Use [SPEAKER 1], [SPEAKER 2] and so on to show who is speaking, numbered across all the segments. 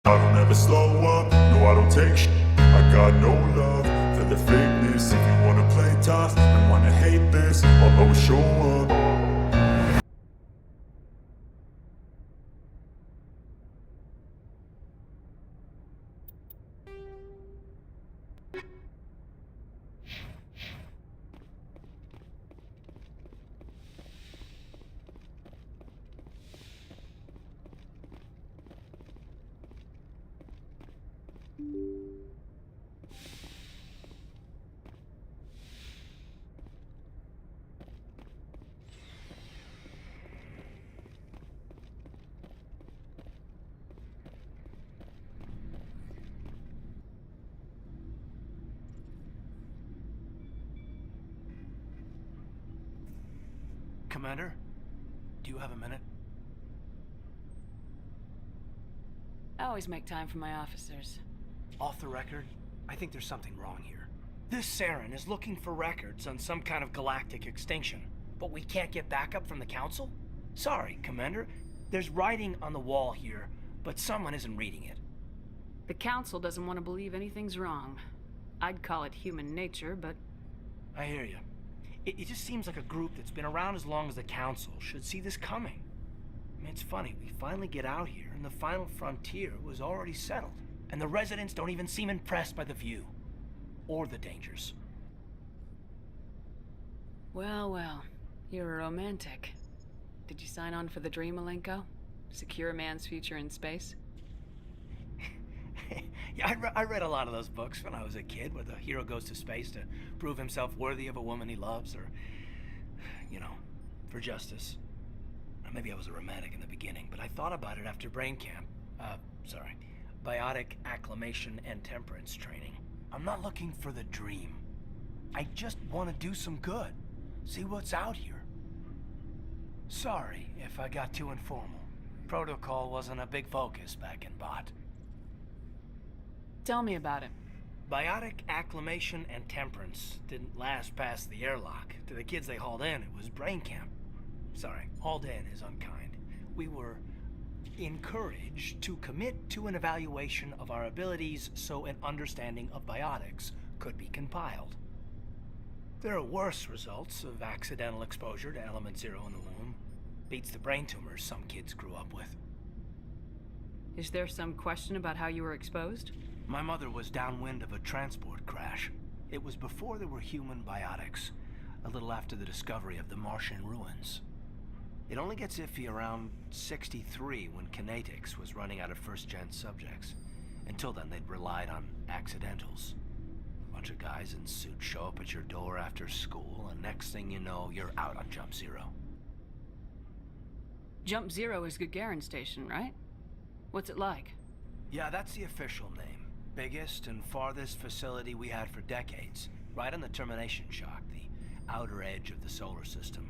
[SPEAKER 1] I don't ever slow up, no I don't take shit. I got no love for the fakeness. If you wanna play tough and wanna hate this, I'll always show up.
[SPEAKER 2] Commander, do you have a minute?
[SPEAKER 3] I always make time for my officers.
[SPEAKER 2] Off the record, I think there's something wrong here. This Saren is looking for records on some kind of galactic extinction, but we can't get backup from the Council? Sorry, Commander. There's writing on the wall here, but someone isn't reading it.
[SPEAKER 3] The Council doesn't want to believe anything's wrong. I'd call it human nature, but...
[SPEAKER 2] I hear you. It just seems like a group that's been around as long as the Council should see this coming. I mean, it's funny, we finally get out here, and the final frontier was already settled. And the residents don't even seem impressed by the view. Or the dangers.
[SPEAKER 3] Well, well. You're a romantic. Did you sign on for the dream, Malenko? Secure a man's future in space?
[SPEAKER 2] Yeah, I read a lot of those books when I was a kid, where the hero goes to space to prove himself worthy of a woman he loves, or, you know, for justice. Or maybe I was a romantic in the beginning, but I thought about it after brain camp. Biotic acclimation and temperance training. I'm not looking for the dream. I just want to do some good. See what's out here. Sorry if I got too informal. Protocol wasn't a big focus back in Bot.
[SPEAKER 3] Tell me about it.
[SPEAKER 2] Biotic acclimation and temperance didn't last past the airlock. To the kids they hauled in, it was brain camp. Sorry, hauled in is unkind. We were encouraged to commit to an evaluation of our abilities so an understanding of biotics could be compiled. There are worse results of accidental exposure to element zero in the womb. Beats the brain tumors some kids grew up with.
[SPEAKER 3] Is there some question about how you were exposed?
[SPEAKER 2] My mother was downwind of a transport crash. It was before there were human biotics, a little after the discovery of the Martian ruins. It only gets iffy around 63 when Kinetics was running out of first-gen subjects. Until then, they'd relied on accidentals. A bunch of guys in suits show up at your door after school, and next thing you know, you're out on Jump Zero.
[SPEAKER 3] Jump Zero is Gagarin Station, right? What's it like?
[SPEAKER 2] Yeah, that's the official name. Biggest and farthest facility we had for decades. Right on the termination shock, the outer edge of the solar system.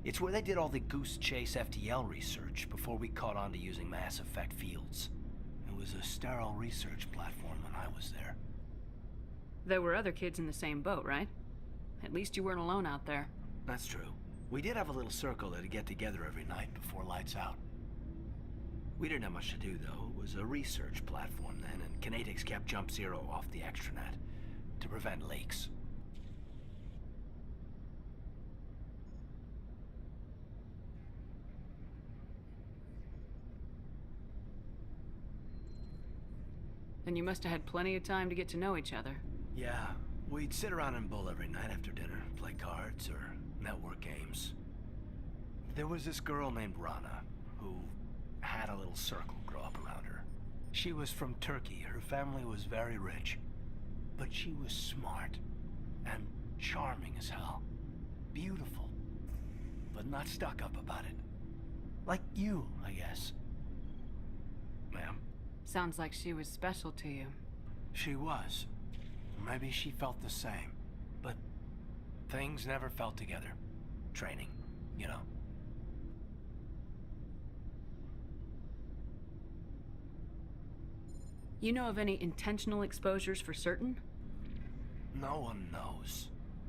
[SPEAKER 2] It's where they did all the Goose Chase FTL research before we caught on to using mass effect fields. It was a sterile research platform when I was there.
[SPEAKER 3] There were other kids in the same boat, right? At least you weren't alone out there.
[SPEAKER 2] That's true. We did have a little circle that'd get together every night before lights out. We didn't have much to do, though. It was a research platform then, and Kinetics kept Jump Zero off the extranet to prevent leaks.
[SPEAKER 3] Then you must have had plenty of time to get to know each other.
[SPEAKER 2] Yeah, we'd sit around and bull every night after dinner, play cards or network games. There was this girl named Rana, who had a little circle grow up around her. She was from Turkey. Her family was very rich. But she was smart and charming as hell. Beautiful, but not stuck up about it. Like you, I guess. Ma'am?
[SPEAKER 3] Sounds like she was special to you.
[SPEAKER 2] She was. Maybe she felt the same. But things never felt together. Training, you know.
[SPEAKER 3] You know of any intentional exposures for certain?
[SPEAKER 2] No one knows.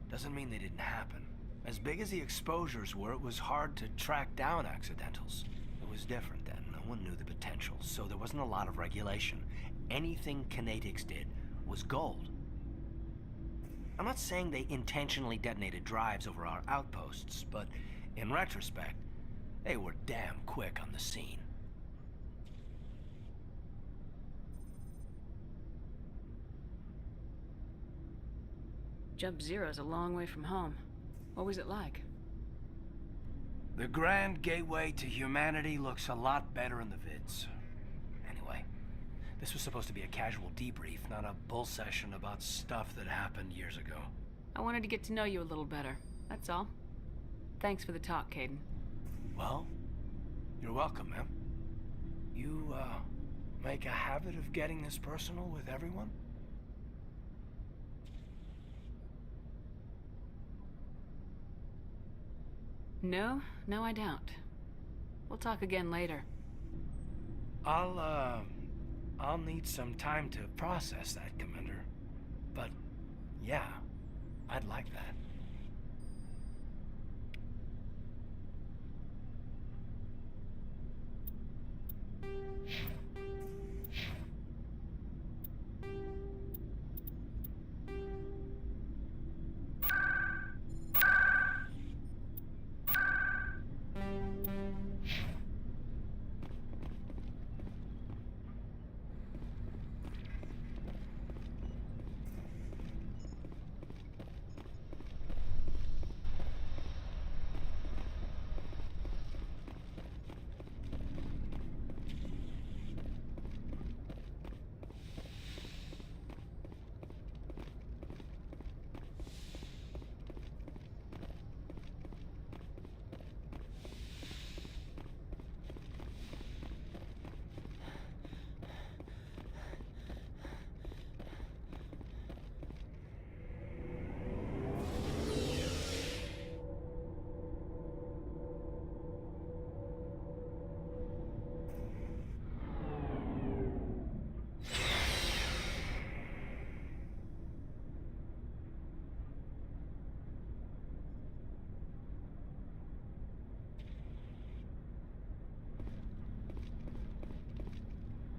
[SPEAKER 2] Doesn't mean they didn't happen. As big as the exposures were, it was hard to track down accidentals. It was different then. one knew the potential, so there wasn't a lot of regulation. Anything Kinetics did was gold. I'm not saying they intentionally detonated drives over our outposts, but in retrospect, they were damn quick on the scene.
[SPEAKER 3] Jump Zero's a long way from home. What was it like?
[SPEAKER 2] The grand gateway to humanity looks a lot better in the vids. Anyway, this was supposed to be a casual debrief, not a bull session about stuff that happened years ago.
[SPEAKER 3] I wanted to get to know you a little better. That's all. Thanks for the talk, Kaidan.
[SPEAKER 2] Well, you're welcome, ma'am. You, make a habit of getting this personal with everyone?
[SPEAKER 3] No, I don't. We'll talk again later.
[SPEAKER 2] I'll need some time to process that, Commander. But, yeah, I'd like that.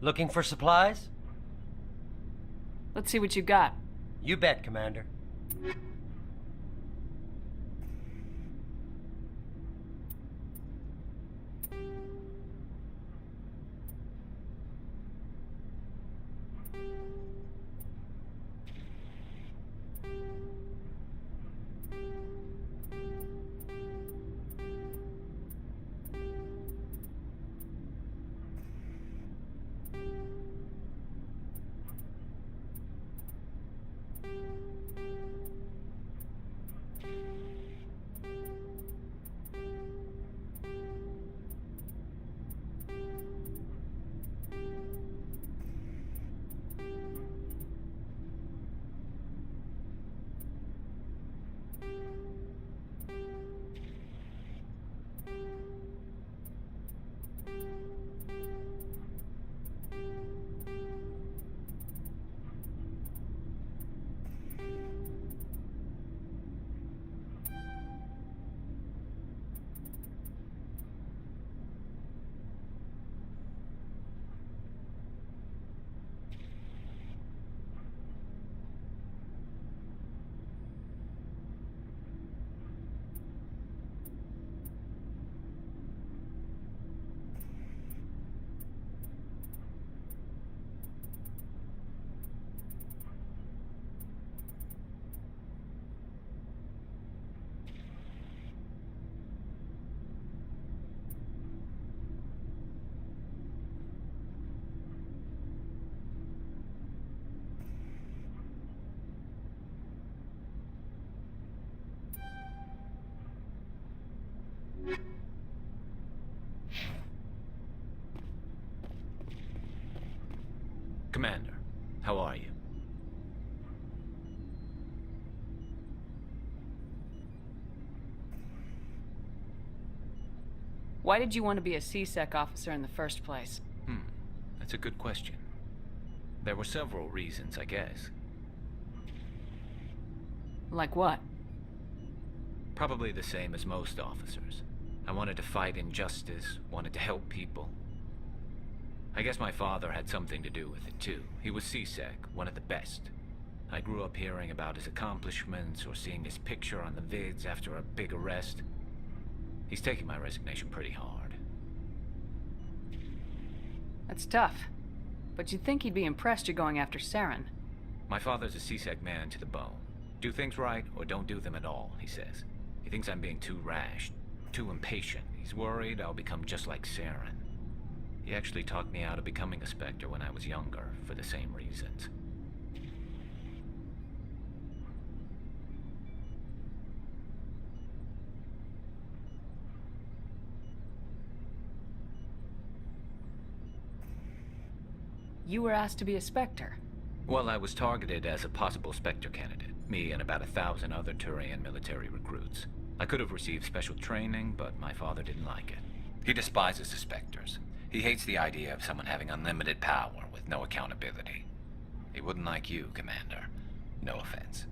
[SPEAKER 4] Looking for supplies?
[SPEAKER 3] Let's see what you got.
[SPEAKER 4] You bet, Commander.
[SPEAKER 5] Commander, how are you?
[SPEAKER 3] Why did you want to be a C-Sec officer in the first place?
[SPEAKER 5] That's a good question. There were several reasons, I guess.
[SPEAKER 3] Like what?
[SPEAKER 5] Probably the same as most officers. I wanted to fight injustice, wanted to help people. I guess my father had something to do with it too. He was C-Sec, one of the best. I grew up hearing about his accomplishments or seeing his picture on the vids after a big arrest. He's taking my resignation pretty hard.
[SPEAKER 3] That's tough. But you'd think he'd be impressed you're going after Saren.
[SPEAKER 5] My father's a C-Sec man to the bone. Do things right or don't do them at all, he says. He thinks I'm being too rash, too impatient. He's worried I'll become just like Saren. He actually talked me out of becoming a Spectre when I was younger, for the same reasons.
[SPEAKER 3] You were asked to be a Spectre.
[SPEAKER 5] Well, I was targeted as a possible Spectre candidate. Me and about 1,000 other Turian military recruits. I could have received special training, but my father didn't like it.
[SPEAKER 6] He despises the Spectres. He hates the idea of someone having unlimited power with no accountability. He wouldn't like you, Commander. No offense.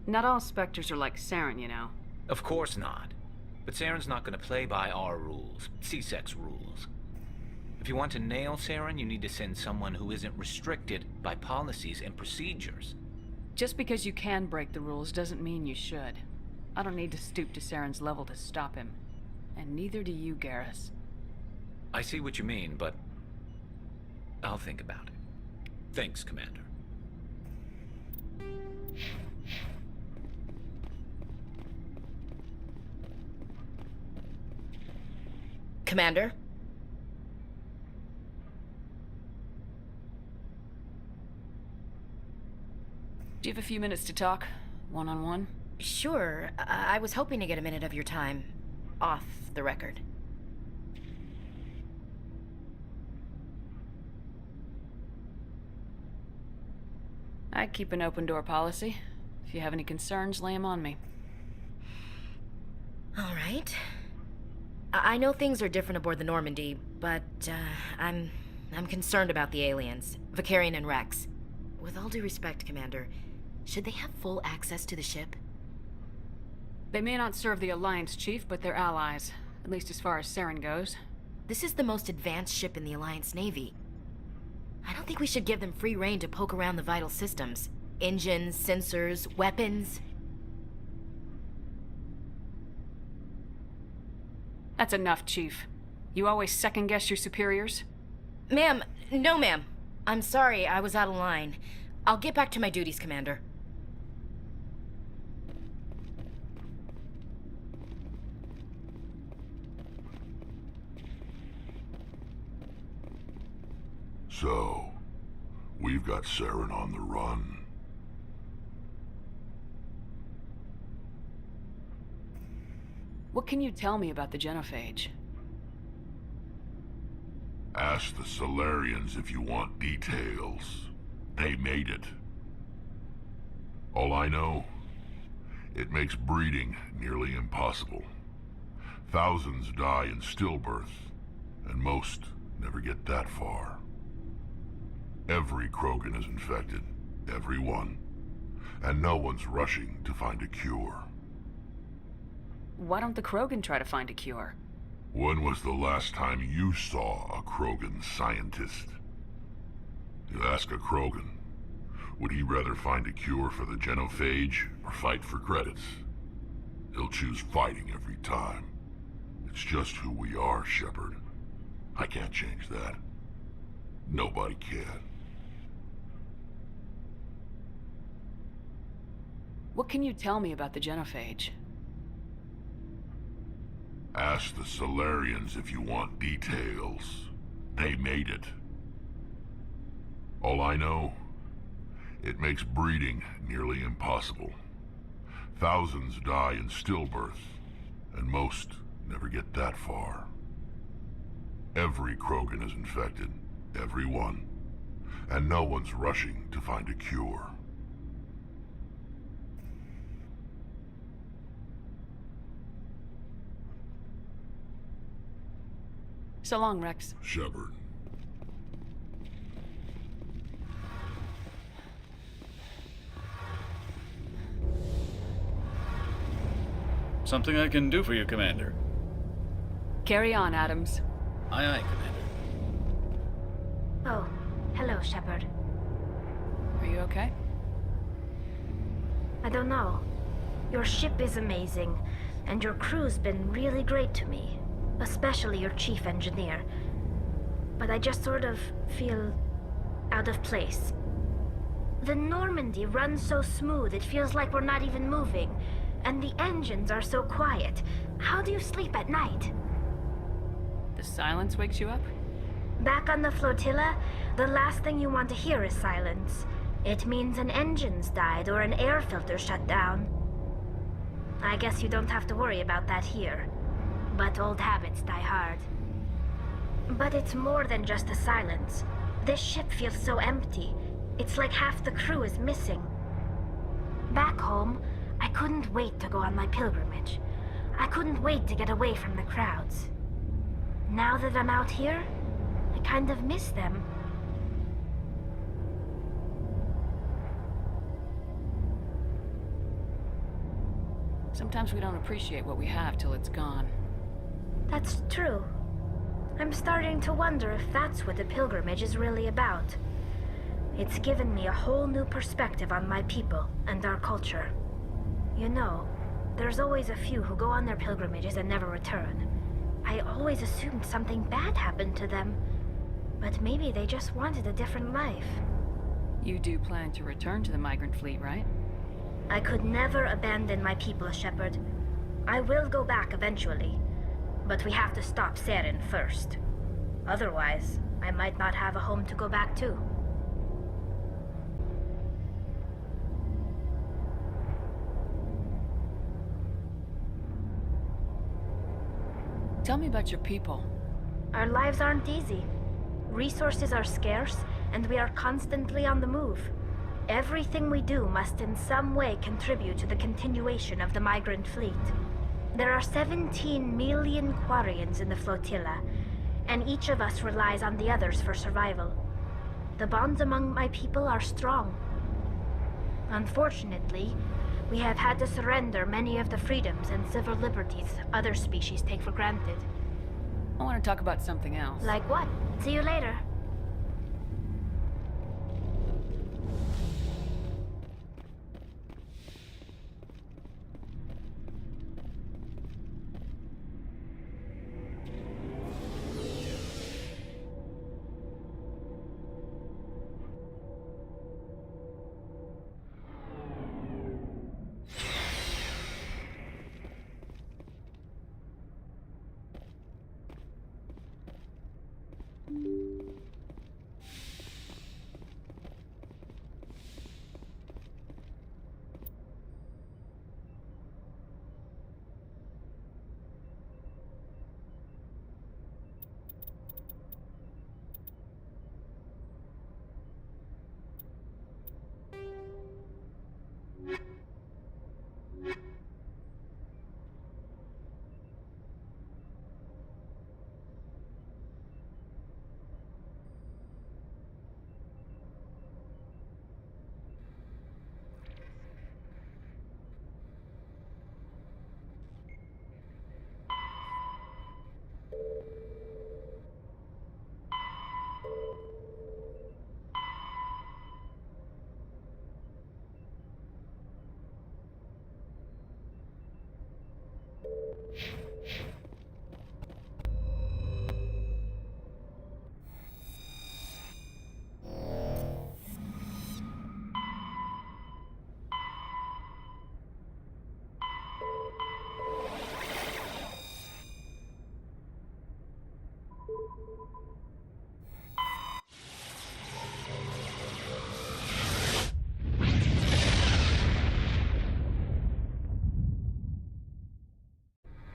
[SPEAKER 3] Not all Spectres are like Saren, you know.
[SPEAKER 5] Of course not. But Saren's not going to play by our rules, C-Sec's rules. If you want to nail Saren, you need to send someone who isn't restricted by policies and procedures.
[SPEAKER 3] Just because you can break the rules doesn't mean you should. I don't need to stoop to Saren's level to stop him. And neither do you, Garrus.
[SPEAKER 5] I see what you mean, but I'll think about it. Thanks, Commander.
[SPEAKER 7] Commander?
[SPEAKER 3] Do you have a few minutes to talk? One-on-one?
[SPEAKER 7] Sure. I was hoping to get a minute of your time. Off the record.
[SPEAKER 3] I keep an open door policy. If you have any concerns, lay them on me.
[SPEAKER 7] All right. I know things are different aboard the Normandy, but I'm concerned about the aliens, Vakarian and Rex. With all due respect, Commander, should they have full access to the ship?
[SPEAKER 3] They may not serve the Alliance, Chief, but they're allies. At least as far as Saren goes.
[SPEAKER 7] This is the most advanced ship in the Alliance Navy. I don't think we should give them free rein to poke around the vital systems. Engines, sensors, weapons.
[SPEAKER 3] That's enough, Chief. You always second-guess your superiors?
[SPEAKER 7] Ma'am, no ma'am. I'm sorry, I was out of line. I'll get back to my duties, Commander.
[SPEAKER 8] So, we've got Saren on the run.
[SPEAKER 3] What can you tell me about the Genophage?
[SPEAKER 8] Ask the Solarians if you want details. They made it. All I know, it makes breeding nearly impossible. Thousands die in stillbirth, and most never get that far. Every Krogan is infected, every one, and no one's rushing to find a cure.
[SPEAKER 3] Why don't the Krogan try to find a cure?
[SPEAKER 8] When was the last time you saw a Krogan scientist? You ask a Krogan, would he rather find a cure for the Genophage or fight for credits? He'll choose fighting every time. It's just who we are, Shepard. I can't change that. Nobody can.
[SPEAKER 3] What can you tell me about the Genophage?
[SPEAKER 8] Ask the Solarians if you want details. They made it. All I know, it makes breeding nearly impossible. Thousands die in stillbirth, and most never get that far. Every Krogan is infected, every one, and no one's rushing to find a cure.
[SPEAKER 3] So long, Rex.
[SPEAKER 8] Shepard.
[SPEAKER 9] Something I can do for you, Commander.
[SPEAKER 3] Carry on, Adams.
[SPEAKER 9] Aye, aye, Commander.
[SPEAKER 10] Oh, hello, Shepard.
[SPEAKER 3] Are you okay?
[SPEAKER 10] I don't know. Your ship is amazing, and your crew's been really great to me. Especially your chief engineer. But I just sort of feel out of place. The Normandy runs so smooth it feels like we're not even moving. And the engines are so quiet. How do you sleep at night?
[SPEAKER 3] The silence wakes you up?
[SPEAKER 10] Back on the flotilla, the last thing you want to hear is silence. It means an engine's died or an air filter shut down. I guess you don't have to worry about that here. But old habits die hard. But it's more than just the silence. This ship feels so empty. It's like half the crew is missing. Back home, I couldn't wait to go on my pilgrimage. I couldn't wait to get away from the crowds. Now that I'm out here, I kind of miss them.
[SPEAKER 3] Sometimes we don't appreciate what we have till it's gone.
[SPEAKER 10] That's true. I'm starting to wonder if that's what the pilgrimage is really about. It's given me a whole new perspective on my people and our culture. You know, there's always a few who go on their pilgrimages and never return. I always assumed something bad happened to them. But maybe they just wanted a different life.
[SPEAKER 3] You do plan to return to the migrant fleet, right?
[SPEAKER 10] I could never abandon my people, Shepard. I will go back eventually. But we have to stop Saren first. Otherwise, I might not have a home to go back to.
[SPEAKER 3] Tell me about your people.
[SPEAKER 10] Our lives aren't easy. Resources are scarce, and we are constantly on the move. Everything we do must in some way contribute to the continuation of the migrant fleet. There are 17 million Quarians in the flotilla, and each of us relies on the others for survival. The bonds among my people are strong. Unfortunately, we have had to surrender many of the freedoms and civil liberties other species take for granted.
[SPEAKER 3] I want to talk about something else.
[SPEAKER 10] Like what? See you later.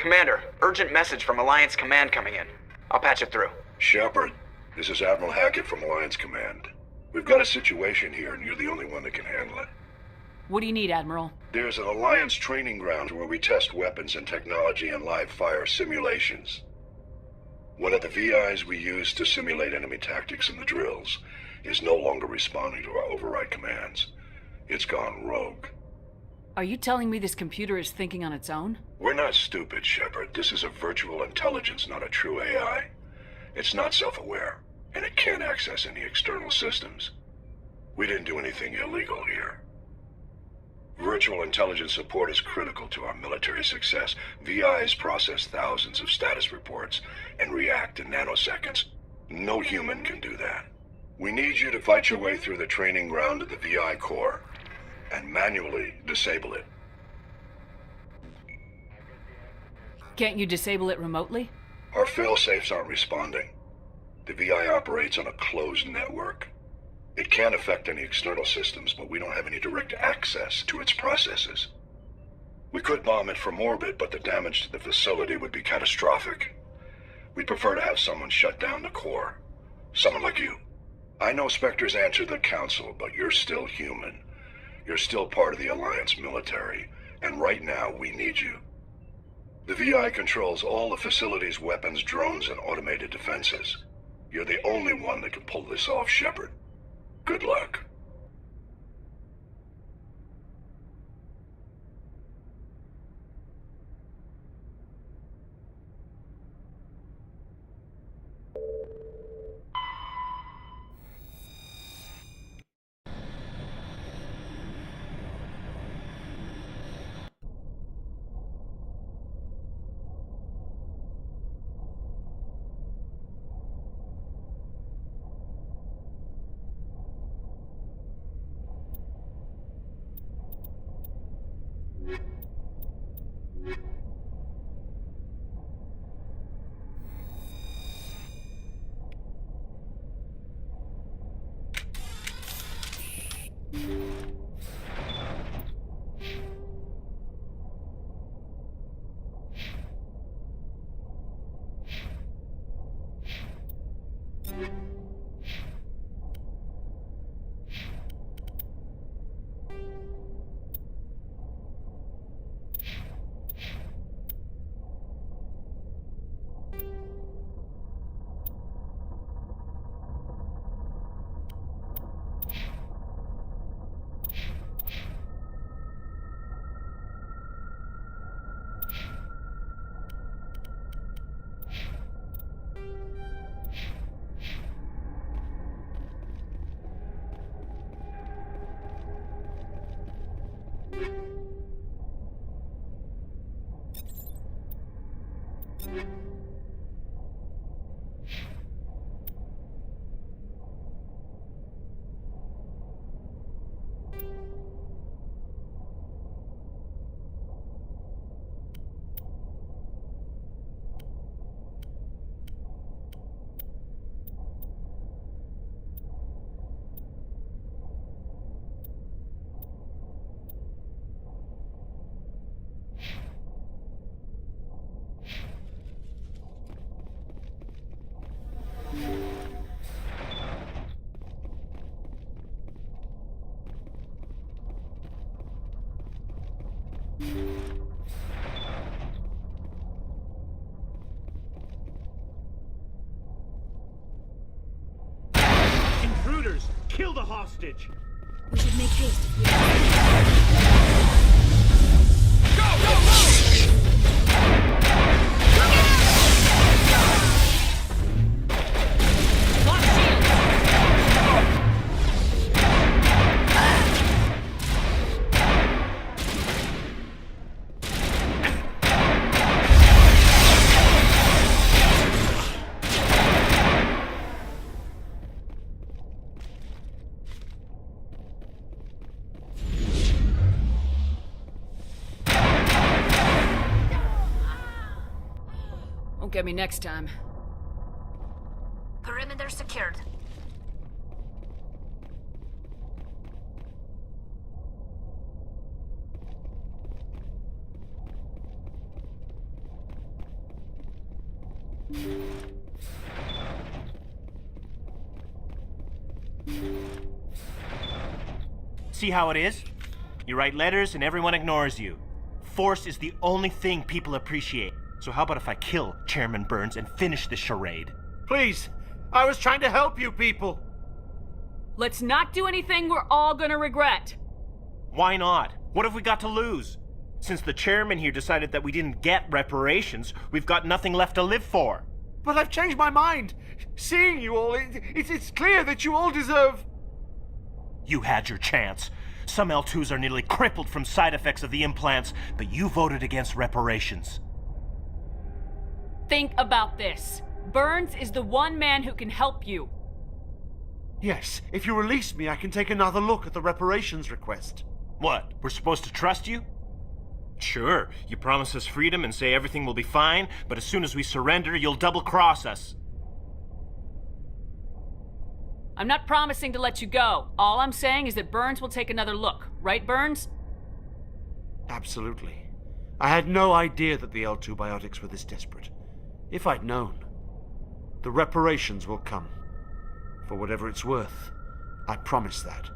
[SPEAKER 11] Commander, urgent message from Alliance Command coming in. I'll patch it through.
[SPEAKER 12] Shepard, this is Admiral Hackett from Alliance Command. We've got a situation here, and you're the only one that can handle it.
[SPEAKER 3] What do you need, Admiral?
[SPEAKER 12] There's an Alliance training ground where we test weapons and technology in live fire simulations. One of the VIs we use to simulate enemy tactics in the drills is no longer responding to our override commands. It's gone rogue.
[SPEAKER 3] Are you telling me this computer is thinking on its own?
[SPEAKER 12] We're not stupid, Shepard. This is a virtual intelligence, not a true AI. It's not self-aware, and it can't access any external systems. We didn't do anything illegal here. Virtual intelligence support is critical to our military success. VIs process thousands of status reports and react in nanoseconds. No human can do that. We need you to fight your way through the training ground of the VI core and manually disable it.
[SPEAKER 3] Can't you disable it remotely?
[SPEAKER 12] Our failsafes aren't responding. The VI operates on a closed network. It can affect any external systems, but we don't have any direct access to its processes. We could bomb it from orbit, but the damage to the facility would be catastrophic. We'd prefer to have someone shut down the core. Someone like you. I know Spectres answer the Council, but you're still human. You're still part of the Alliance military, and right now we need you. The VI controls all the facility's weapons, drones, and automated defenses. You're the only one that can pull this off, Shepard. Good luck.
[SPEAKER 13] Intruders! Kill the hostage!
[SPEAKER 7] We should make haste.
[SPEAKER 3] Won't get me next time.
[SPEAKER 10] Perimeter secured.
[SPEAKER 13] See how it is? You write letters and everyone ignores you. Force is the only thing people appreciate. So how about if I kill Chairman Burns and finish this charade?
[SPEAKER 14] Please, I was trying to help you people.
[SPEAKER 3] Let's not do anything we're all gonna regret.
[SPEAKER 13] Why not? What have we got to lose? Since the chairman here decided that we didn't get reparations, we've got nothing left to live for.
[SPEAKER 14] But I've changed my mind. Seeing you all, it's clear that you all deserve...
[SPEAKER 13] You had your chance. Some L2s are nearly crippled from side effects of the implants, but you voted against reparations.
[SPEAKER 3] Think about this. Burns is the one man who can help you.
[SPEAKER 14] Yes, if you release me, I can take another look at the reparations request.
[SPEAKER 13] What, we're supposed to trust you? Sure, you promise us freedom and say everything will be fine, but as soon as we surrender, you'll double-cross us.
[SPEAKER 3] I'm not promising to let you go. All I'm saying is that Burns will take another look. Right, Burns?
[SPEAKER 14] Absolutely. I had no idea that the L2 biotics were this desperate. If I'd known, the reparations will come. For whatever it's worth, I promise that.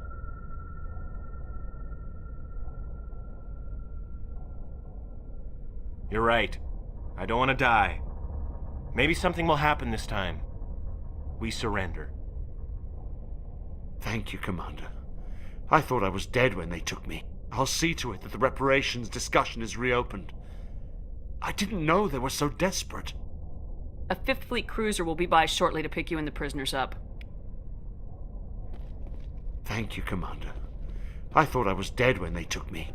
[SPEAKER 13] You're right. I don't want to die. Maybe something will happen this time. We surrender.
[SPEAKER 14] Thank you, Commander. I thought I was dead when they took me. I'll see to it that the reparations discussion is reopened. I didn't know they were so desperate.
[SPEAKER 3] A Fifth Fleet cruiser will be by shortly to pick you and the prisoners up.
[SPEAKER 14] Thank you, Commander. I thought I was dead when they took me.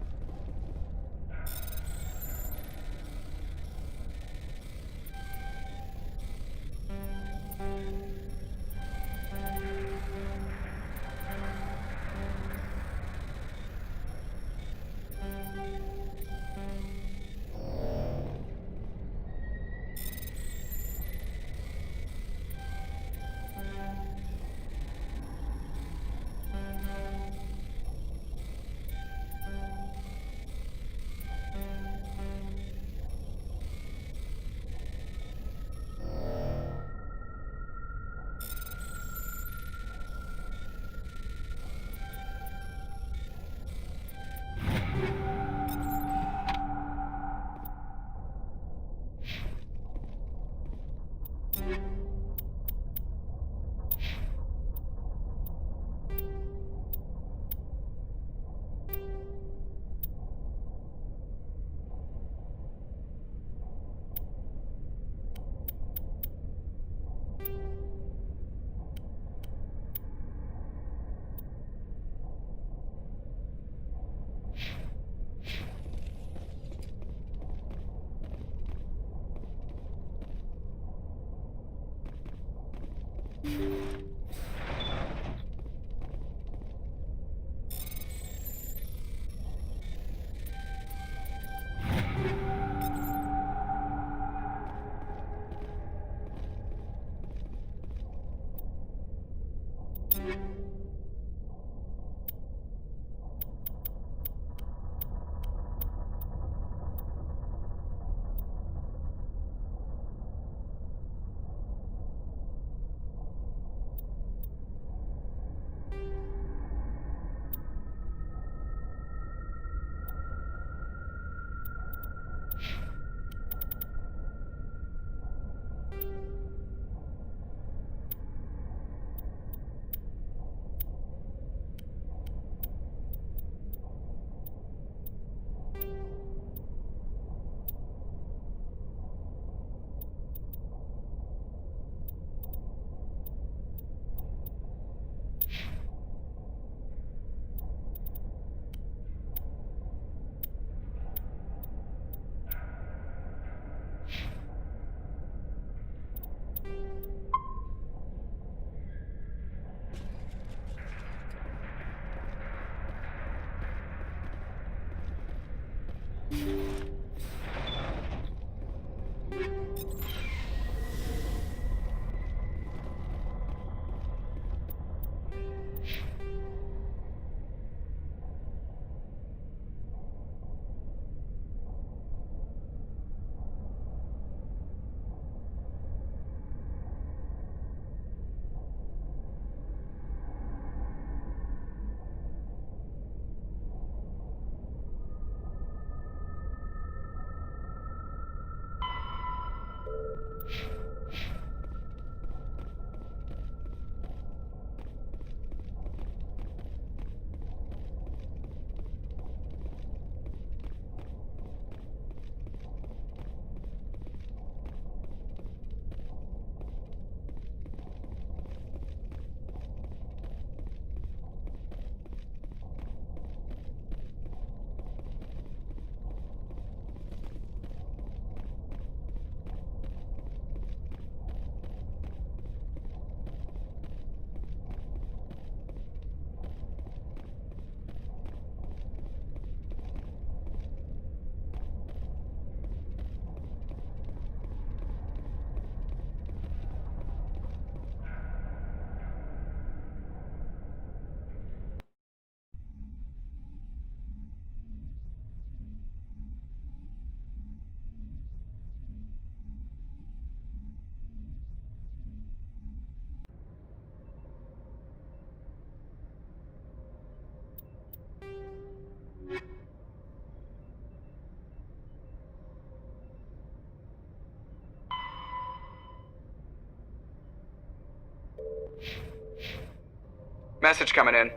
[SPEAKER 11] Message coming in.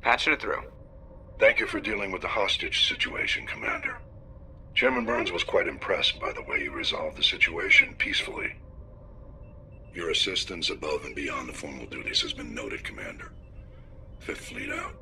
[SPEAKER 11] Patching it through.
[SPEAKER 12] Thank you for dealing with the hostage situation, Commander. Chairman Burns was quite impressed by the way you resolved the situation peacefully. Your assistance above and beyond the formal duties has been noted, Commander. Fifth Fleet out.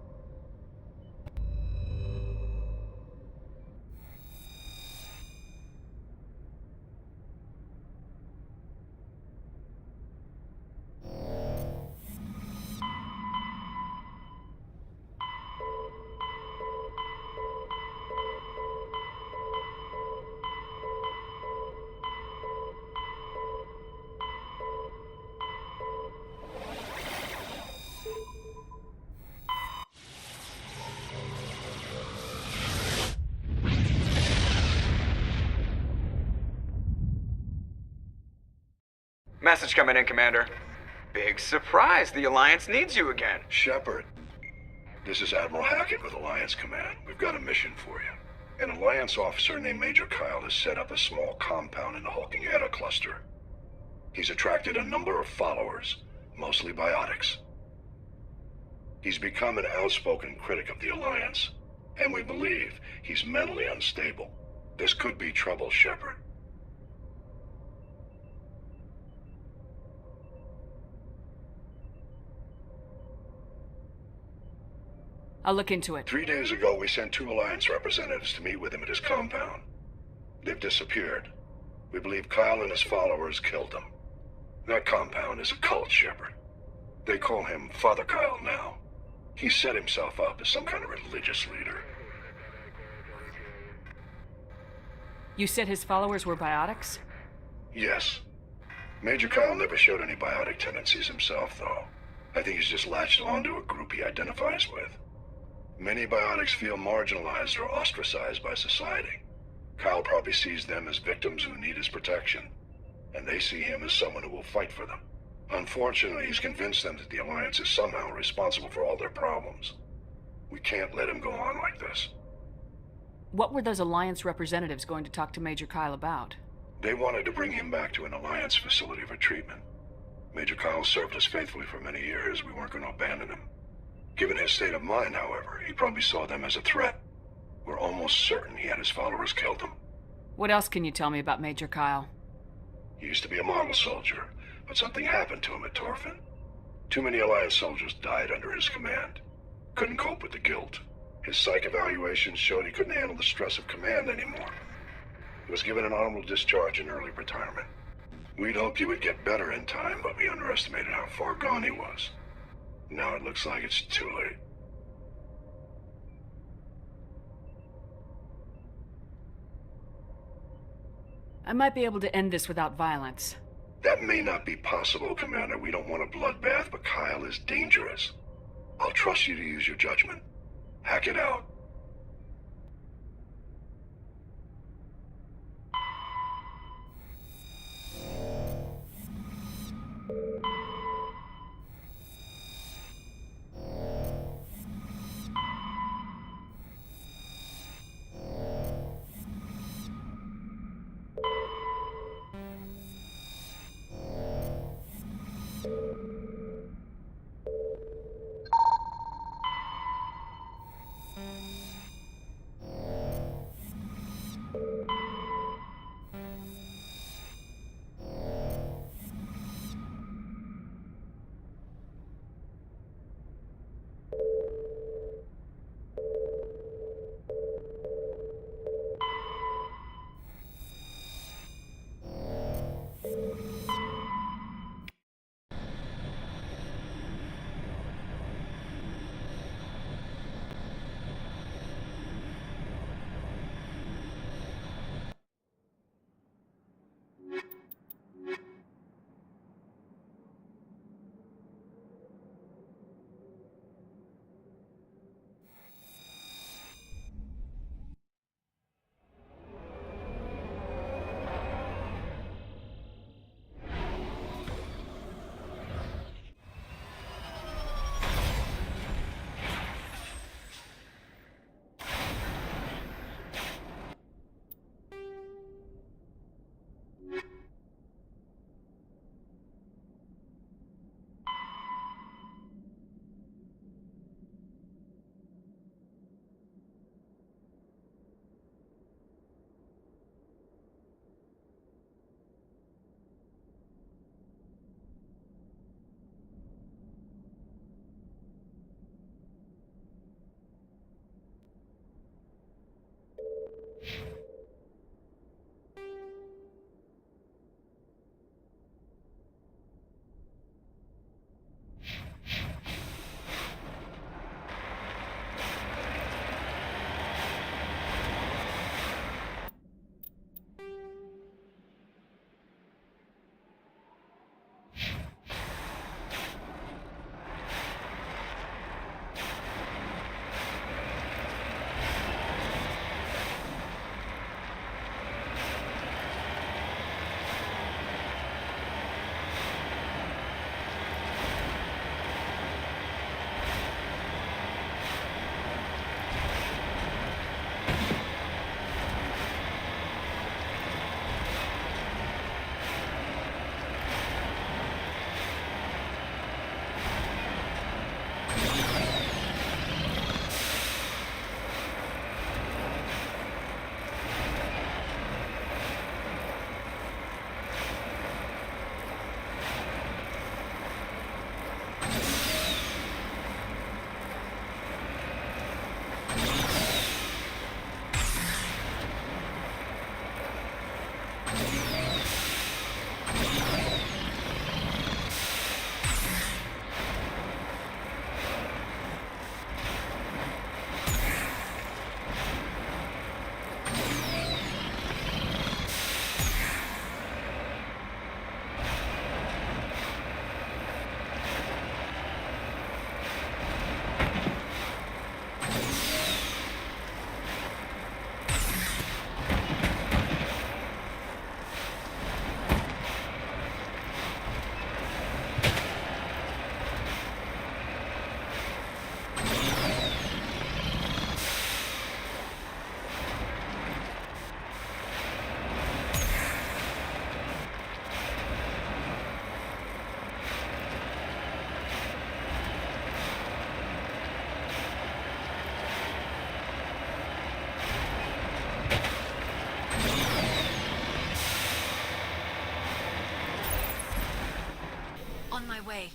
[SPEAKER 11] Message coming in, Commander. Big surprise, the Alliance needs you again.
[SPEAKER 12] Shepard, this is Admiral Hackett with Alliance Command. We've got a mission for you. An Alliance officer named Major Kyle has set up a small compound in the Hulking Eta cluster. He's attracted a number of followers, mostly biotics. He's become an outspoken critic of the Alliance, and we believe he's mentally unstable. This could be trouble, Shepard.
[SPEAKER 3] I'll look into it.
[SPEAKER 12] 3 days ago, we sent 2 Alliance representatives to meet with him at his compound. They've disappeared. We believe Kyle and his followers killed them. That compound is a cult, Shepard. They call him Father Kyle now. He set himself up as some kind of religious leader.
[SPEAKER 3] You said his followers were biotics?
[SPEAKER 12] Yes. Major Kyle never showed any biotic tendencies himself, though. I think he's just latched onto a group he identifies with. Many biotics feel marginalized or ostracized by society. Kyle probably sees them as victims who need his protection, and they see him as someone who will fight for them. Unfortunately, he's convinced them that the Alliance is somehow responsible for all their problems. We can't let him go on like this.
[SPEAKER 3] What were those Alliance representatives going to talk to Major Kyle about?
[SPEAKER 12] They wanted to bring him back to an Alliance facility for treatment. Major Kyle served us faithfully for many years. We weren't going to abandon him. Given his state of mind, however, he probably saw them as a threat. We're almost certain he had his followers killed him.
[SPEAKER 3] What else can you tell me about Major Kyle?
[SPEAKER 12] He used to be a model soldier, but something happened to him at Torfin. Too many Alliance soldiers died under his command. Couldn't cope with the guilt. His psych evaluations showed he couldn't handle the stress of command anymore. He was given an honorable discharge in early retirement. We'd hoped he would get better in time, but we underestimated how far gone he was. Now it looks like it's too late.
[SPEAKER 3] I might be able to end this without violence.
[SPEAKER 12] That may not be possible, Commander. We don't want a bloodbath, but Kyle is dangerous. I'll trust you to use your judgment. Hack it out.
[SPEAKER 7] way.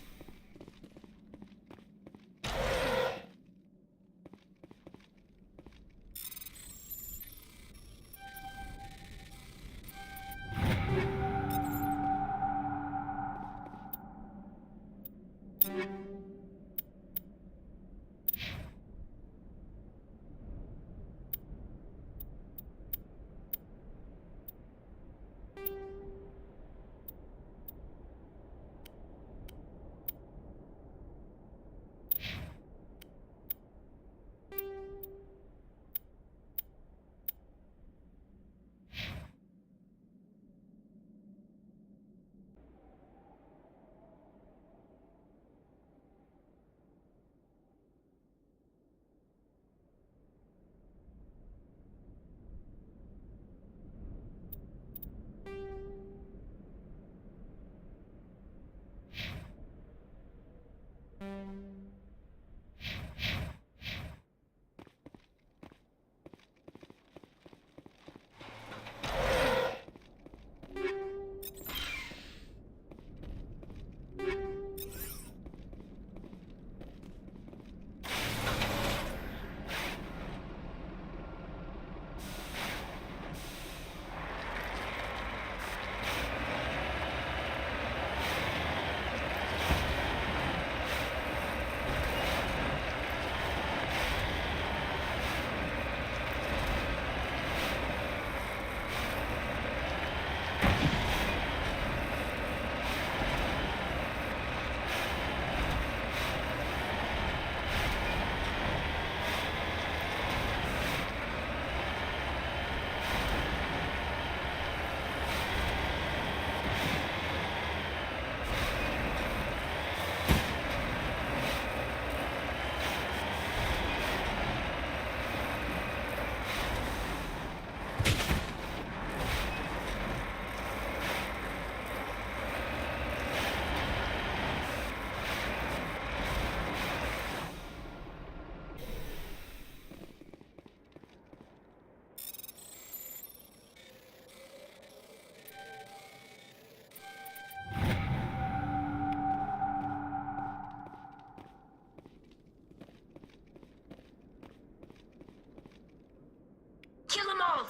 [SPEAKER 10] Kill them all!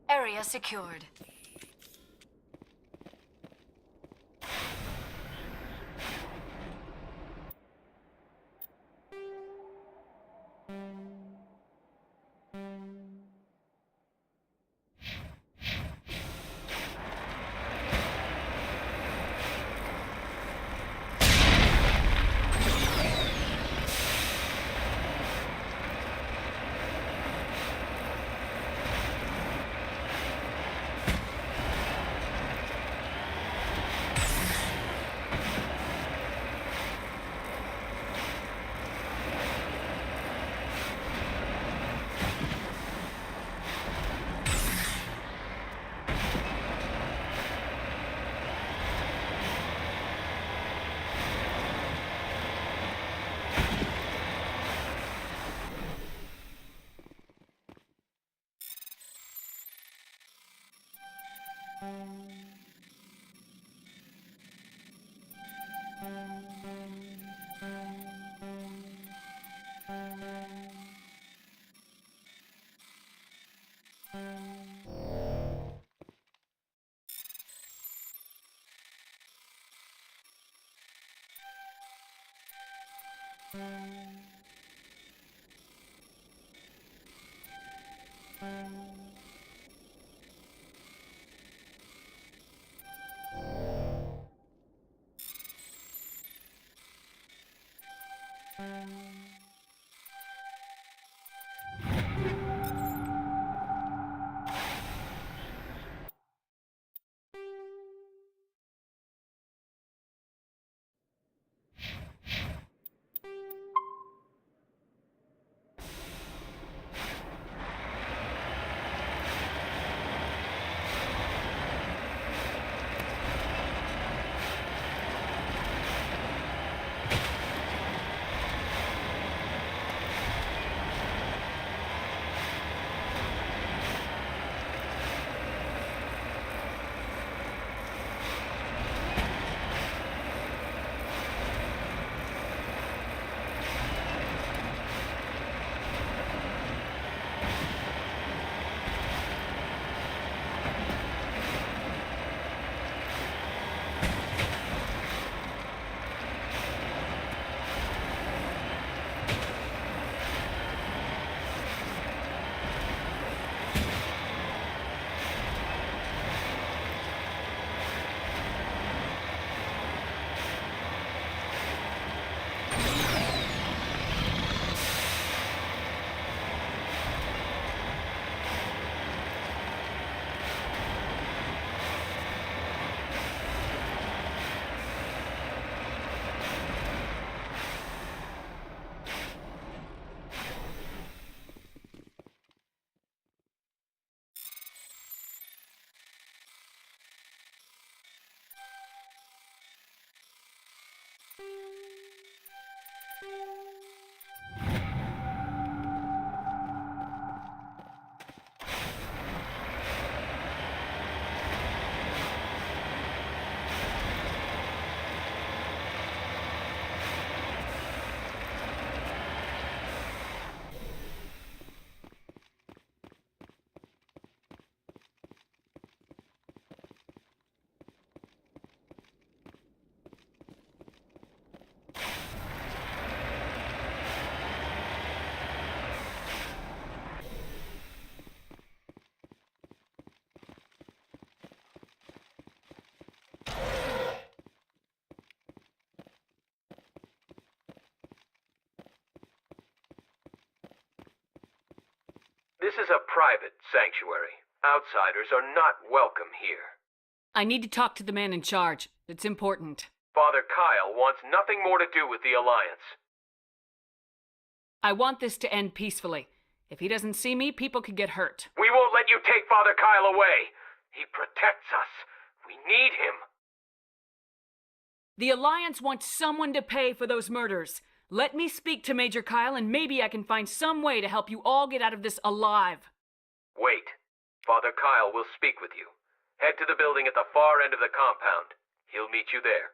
[SPEAKER 7] Area secured.
[SPEAKER 15] This is a private sanctuary. Outsiders are not welcome here.
[SPEAKER 3] I need to talk to the man in charge. It's important.
[SPEAKER 15] Father Kyle wants nothing more to do with the Alliance.
[SPEAKER 3] I want this to end peacefully. If he doesn't see me, people could get hurt.
[SPEAKER 15] We won't let you take Father Kyle away. He protects us. We need him.
[SPEAKER 3] The Alliance wants someone to pay for those murders. Let me speak to Major Kyle, and maybe I can find some way to help you all get out of this alive.
[SPEAKER 15] Wait. Father Kyle will speak with you. Head to the building at the far end of the compound. He'll meet you there.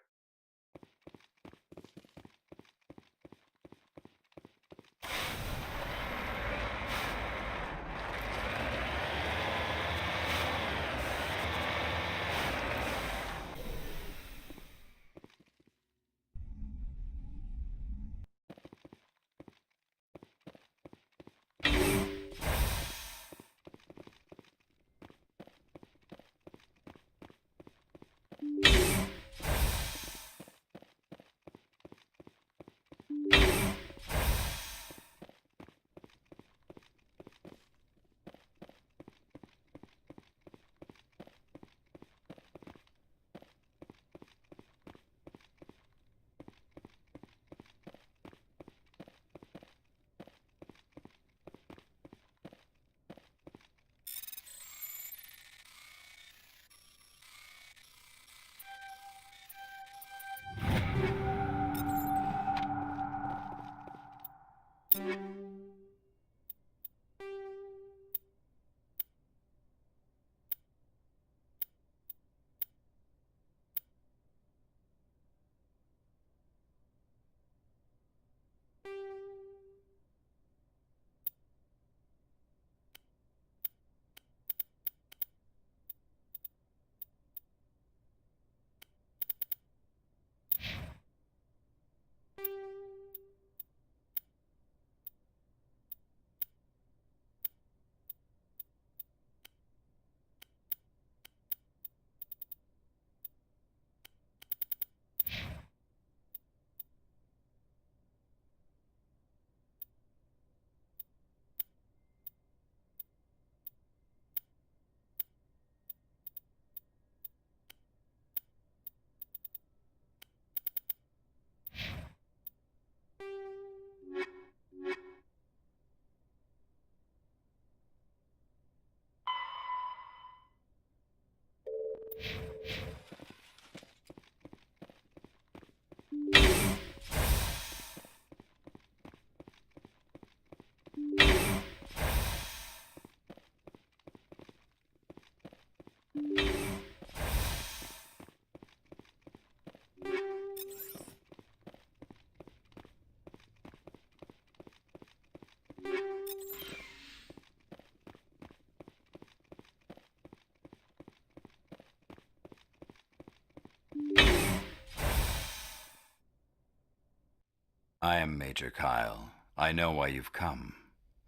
[SPEAKER 6] I am Major Kyle. I know why you've come.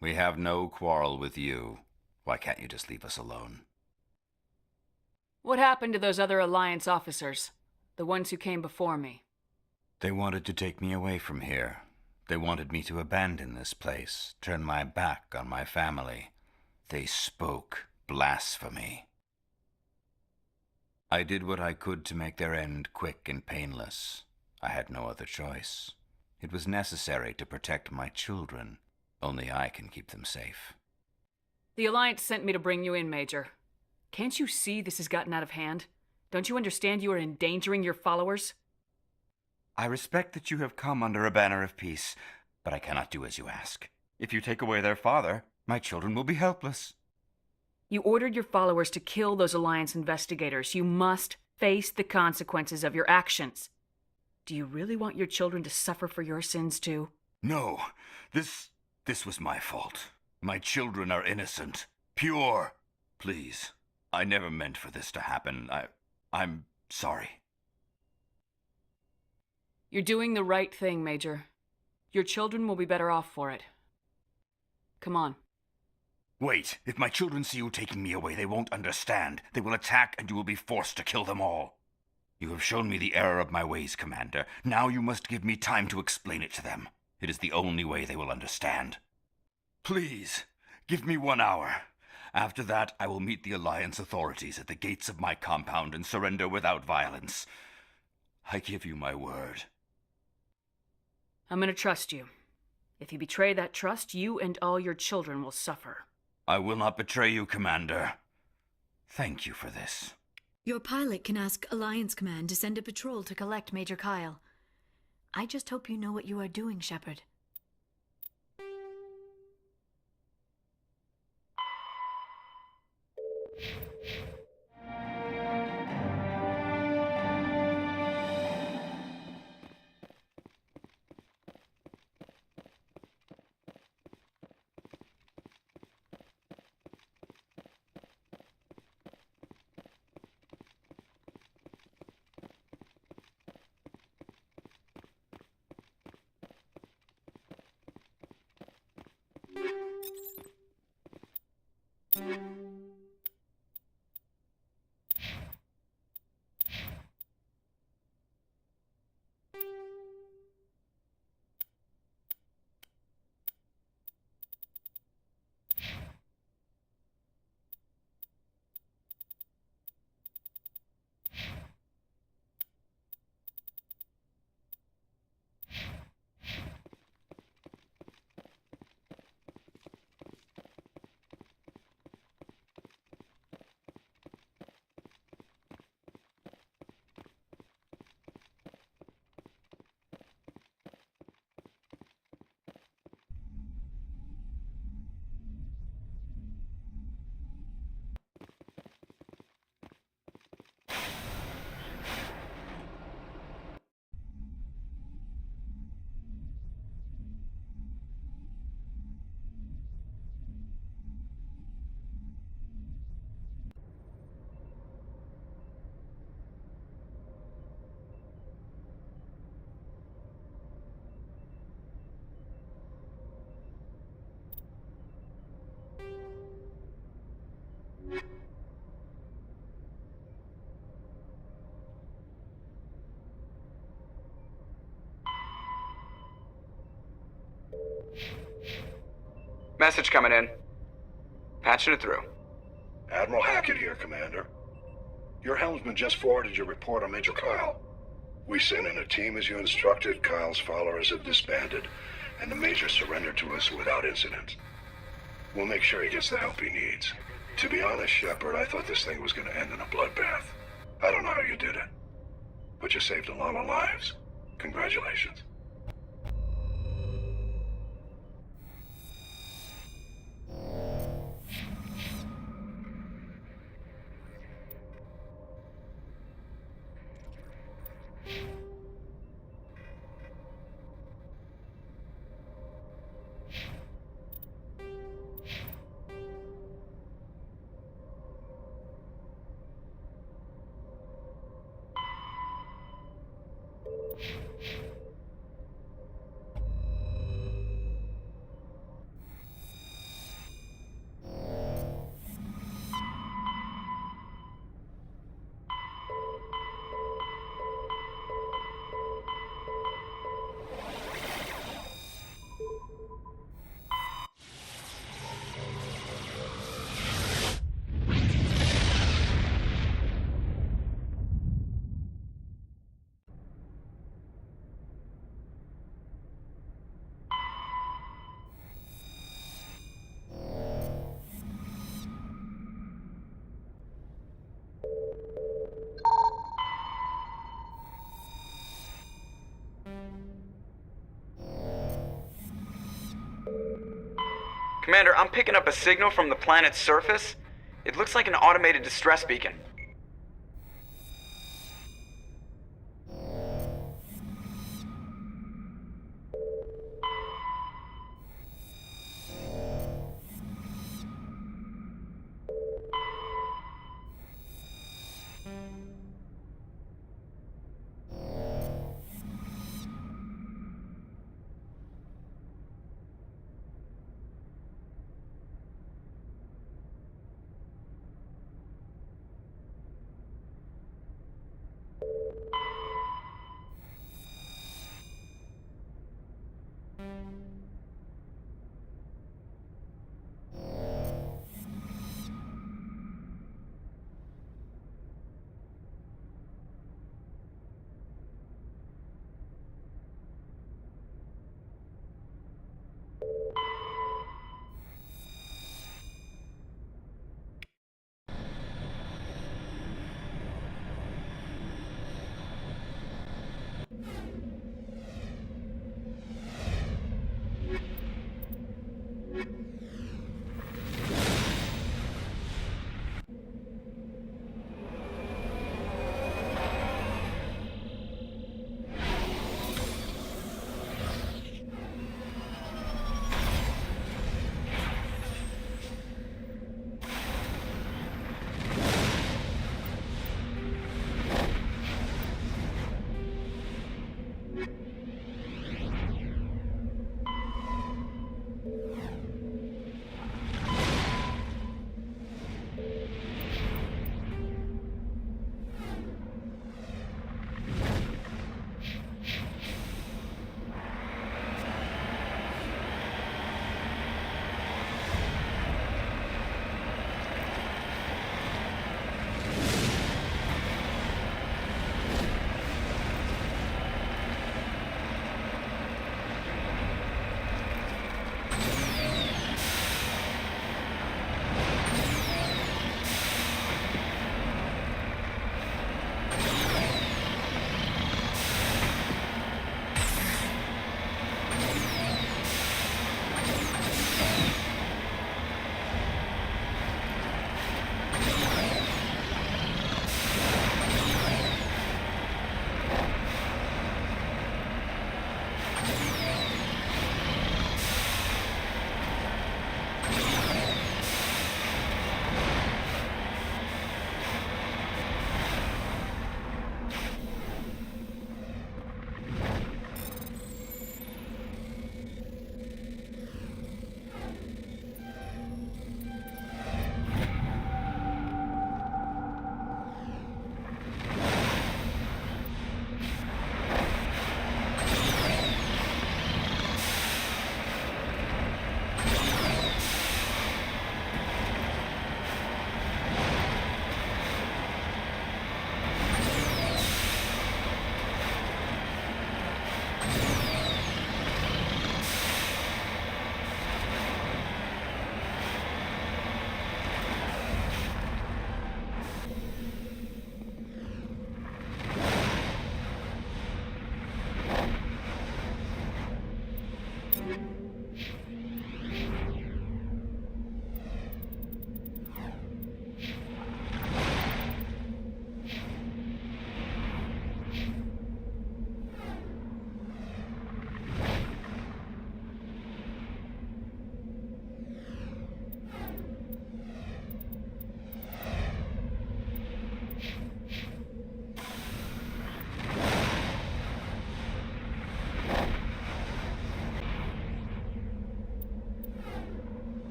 [SPEAKER 6] We have no quarrel with you. Why can't you just leave us alone?
[SPEAKER 3] What happened to those other Alliance officers? The ones who came before me?
[SPEAKER 6] They wanted to take me away from here. They wanted me to abandon this place, turn my back on my family. They spoke blasphemy. I did what I could to make their end quick and painless. I had no other choice. It was necessary to protect my children. Only I can keep them safe.
[SPEAKER 3] The Alliance sent me to bring you in, Major. Can't you see this has gotten out of hand? Don't you understand you are endangering your followers?
[SPEAKER 6] I respect that you have come under a banner of peace, but I cannot do as you ask. If you take away their father, my children will be helpless.
[SPEAKER 3] You ordered your followers to kill those Alliance investigators. You must face the consequences of your actions. Do you really want your children to suffer for your sins too?
[SPEAKER 6] No, this was my fault. My children are innocent, pure. Please, I never meant for this to happen. I'm sorry.
[SPEAKER 3] You're doing the right thing, Major. Your children will be better off for it. Come on.
[SPEAKER 6] Wait, if my children see you taking me away, they won't understand. They will attack and you will be forced to kill them all. You have shown me the error of my ways, Commander. Now you must give me time to explain it to them. It is the only way they will understand. Please, Give me 1 hour. After that, I will meet the Alliance authorities at the gates of my compound and surrender without violence. I give you my word.
[SPEAKER 3] I'm gonna trust you. If you betray that trust, you and all your children will suffer.
[SPEAKER 6] I will not betray you, Commander. Thank you for this.
[SPEAKER 16] Your pilot can ask Alliance Command to send a patrol to collect Major Kyle. I just hope you know what you are doing, Shepard.
[SPEAKER 11] Message coming in. Patching it through.
[SPEAKER 12] Admiral Hackett here, Commander. Your helmsman just forwarded your report on Major Kyle. We sent in a team as you instructed. Kyle's followers have disbanded, and the Major surrendered to us without incident. We'll make sure he gets the help he needs. To be honest, Shepard, I thought this thing was going to end in a bloodbath. I don't know how you did it, but you saved a lot of lives. Congratulations.
[SPEAKER 11] Commander, I'm picking up a signal from the planet's surface. It looks like an automated distress beacon.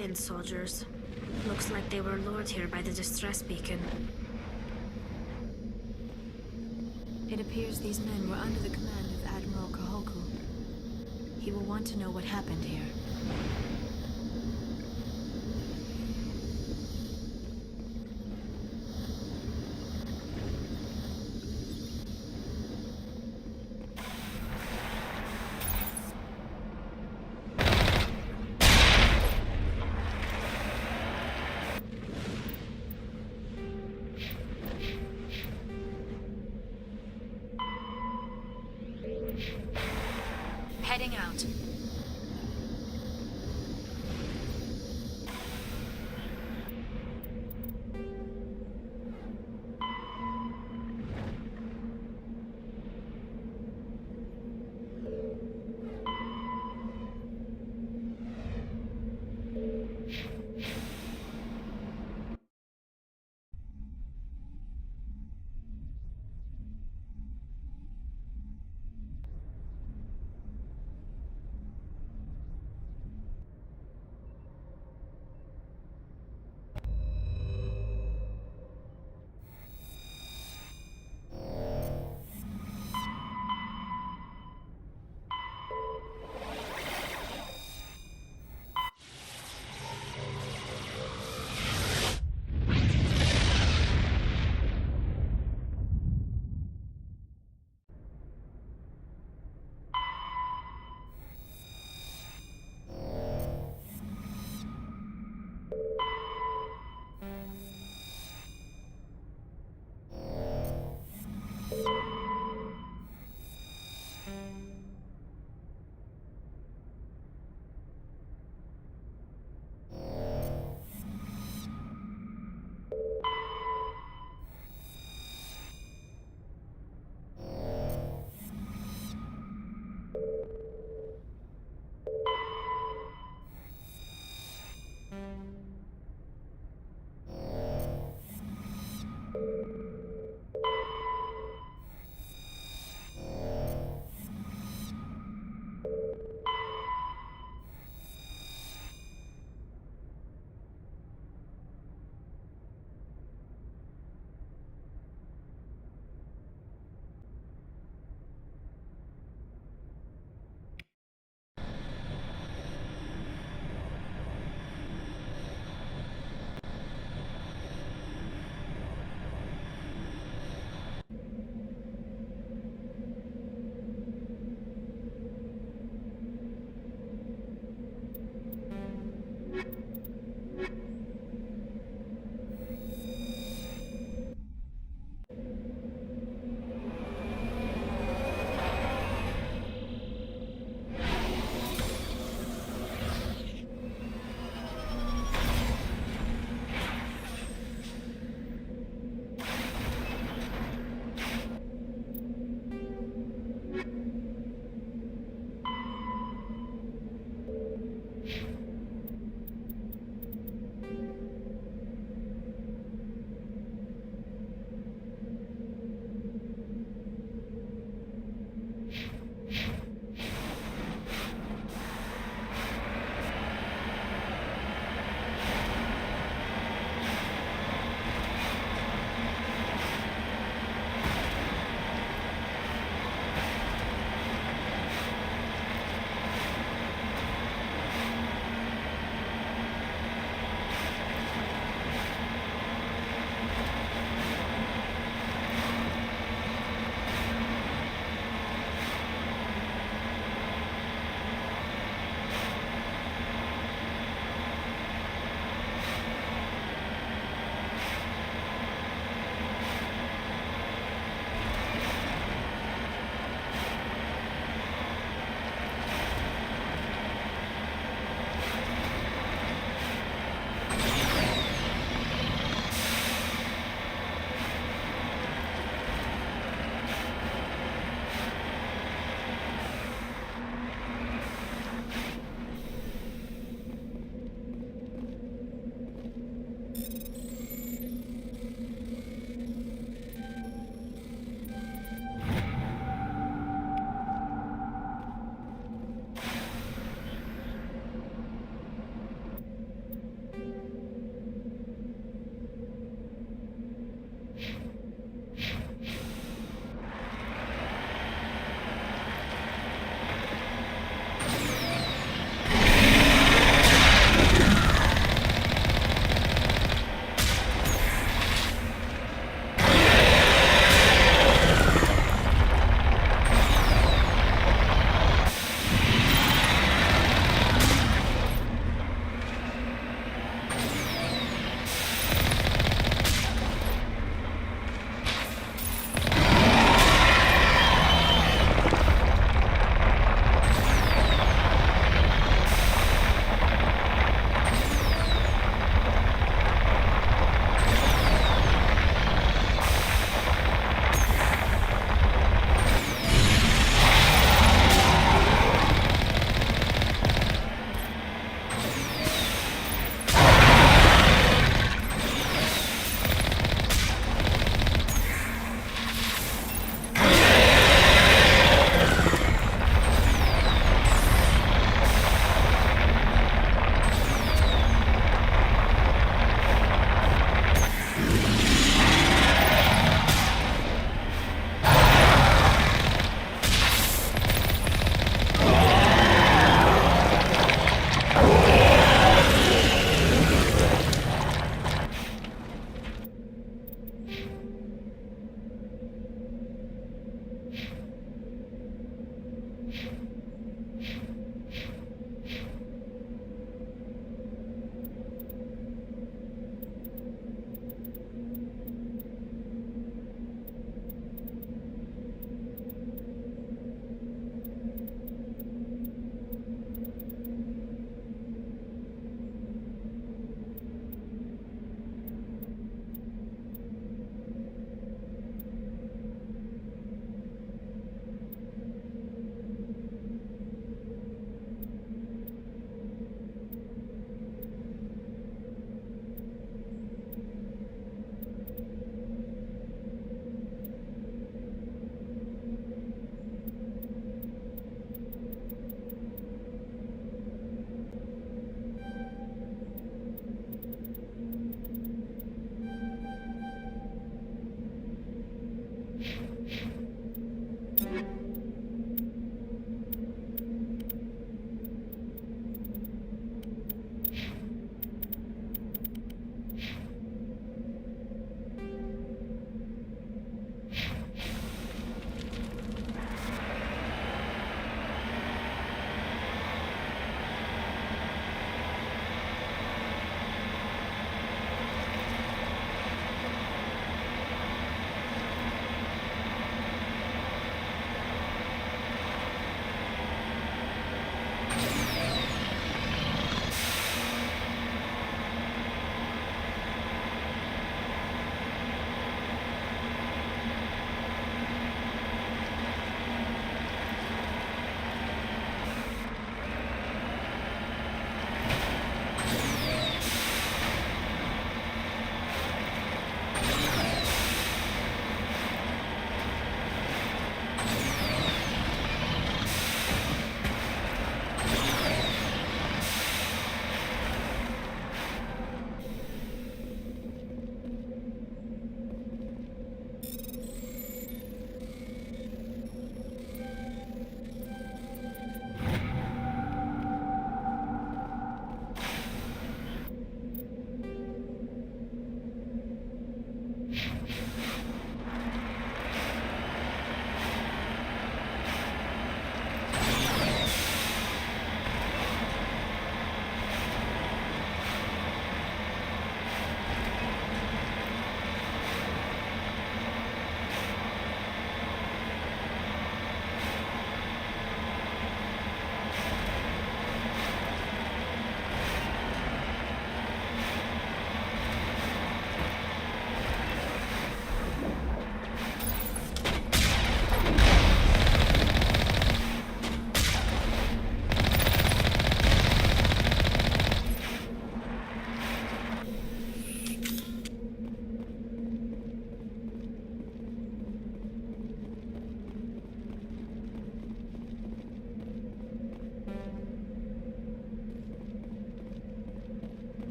[SPEAKER 10] Alliance soldiers. Looks like they were lured here by the distress beacon.
[SPEAKER 16] It appears these men were under the command of Admiral Kahoku. He will want to know what happened here.
[SPEAKER 7] Heading out.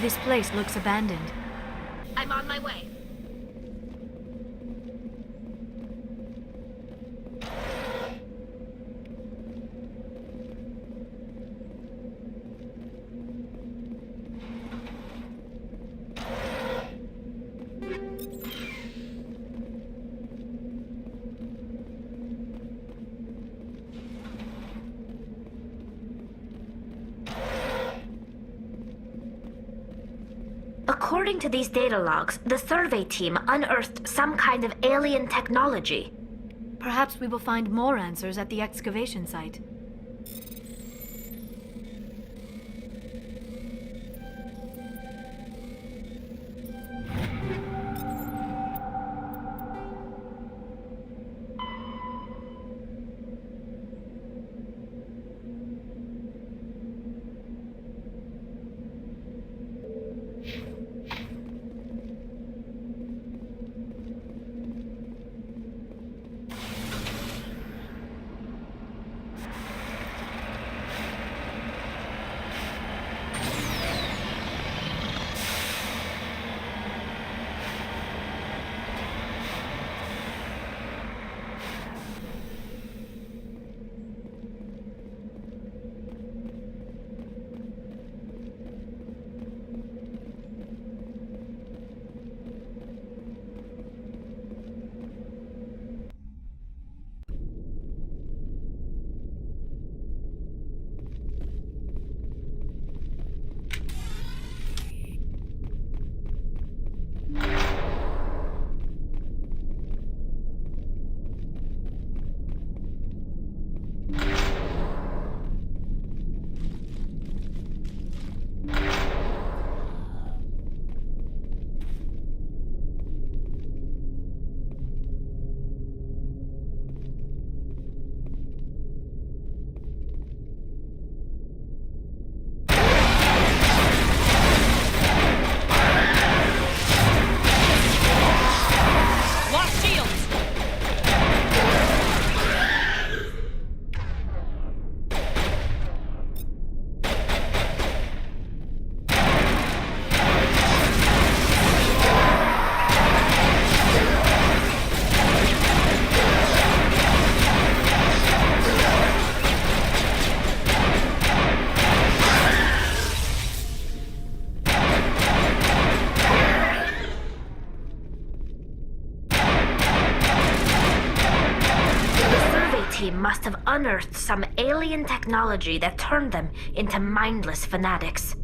[SPEAKER 16] This place looks abandoned.
[SPEAKER 10] I'm on my way. According to these data logs, the survey team unearthed some kind of alien technology.
[SPEAKER 16] Perhaps we will find more answers at the excavation site.
[SPEAKER 10] Must have unearthed some alien technology that turned them into mindless fanatics.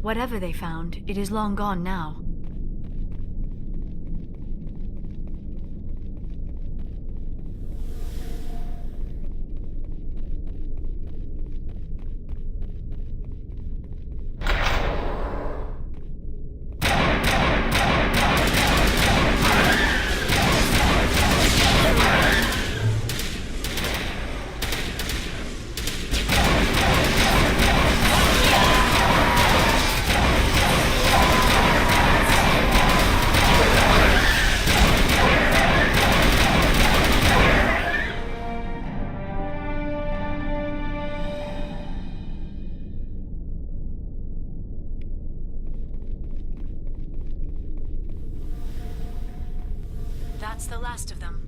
[SPEAKER 16] Whatever they found, it is long gone now. That's the last of them.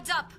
[SPEAKER 7] Heads up!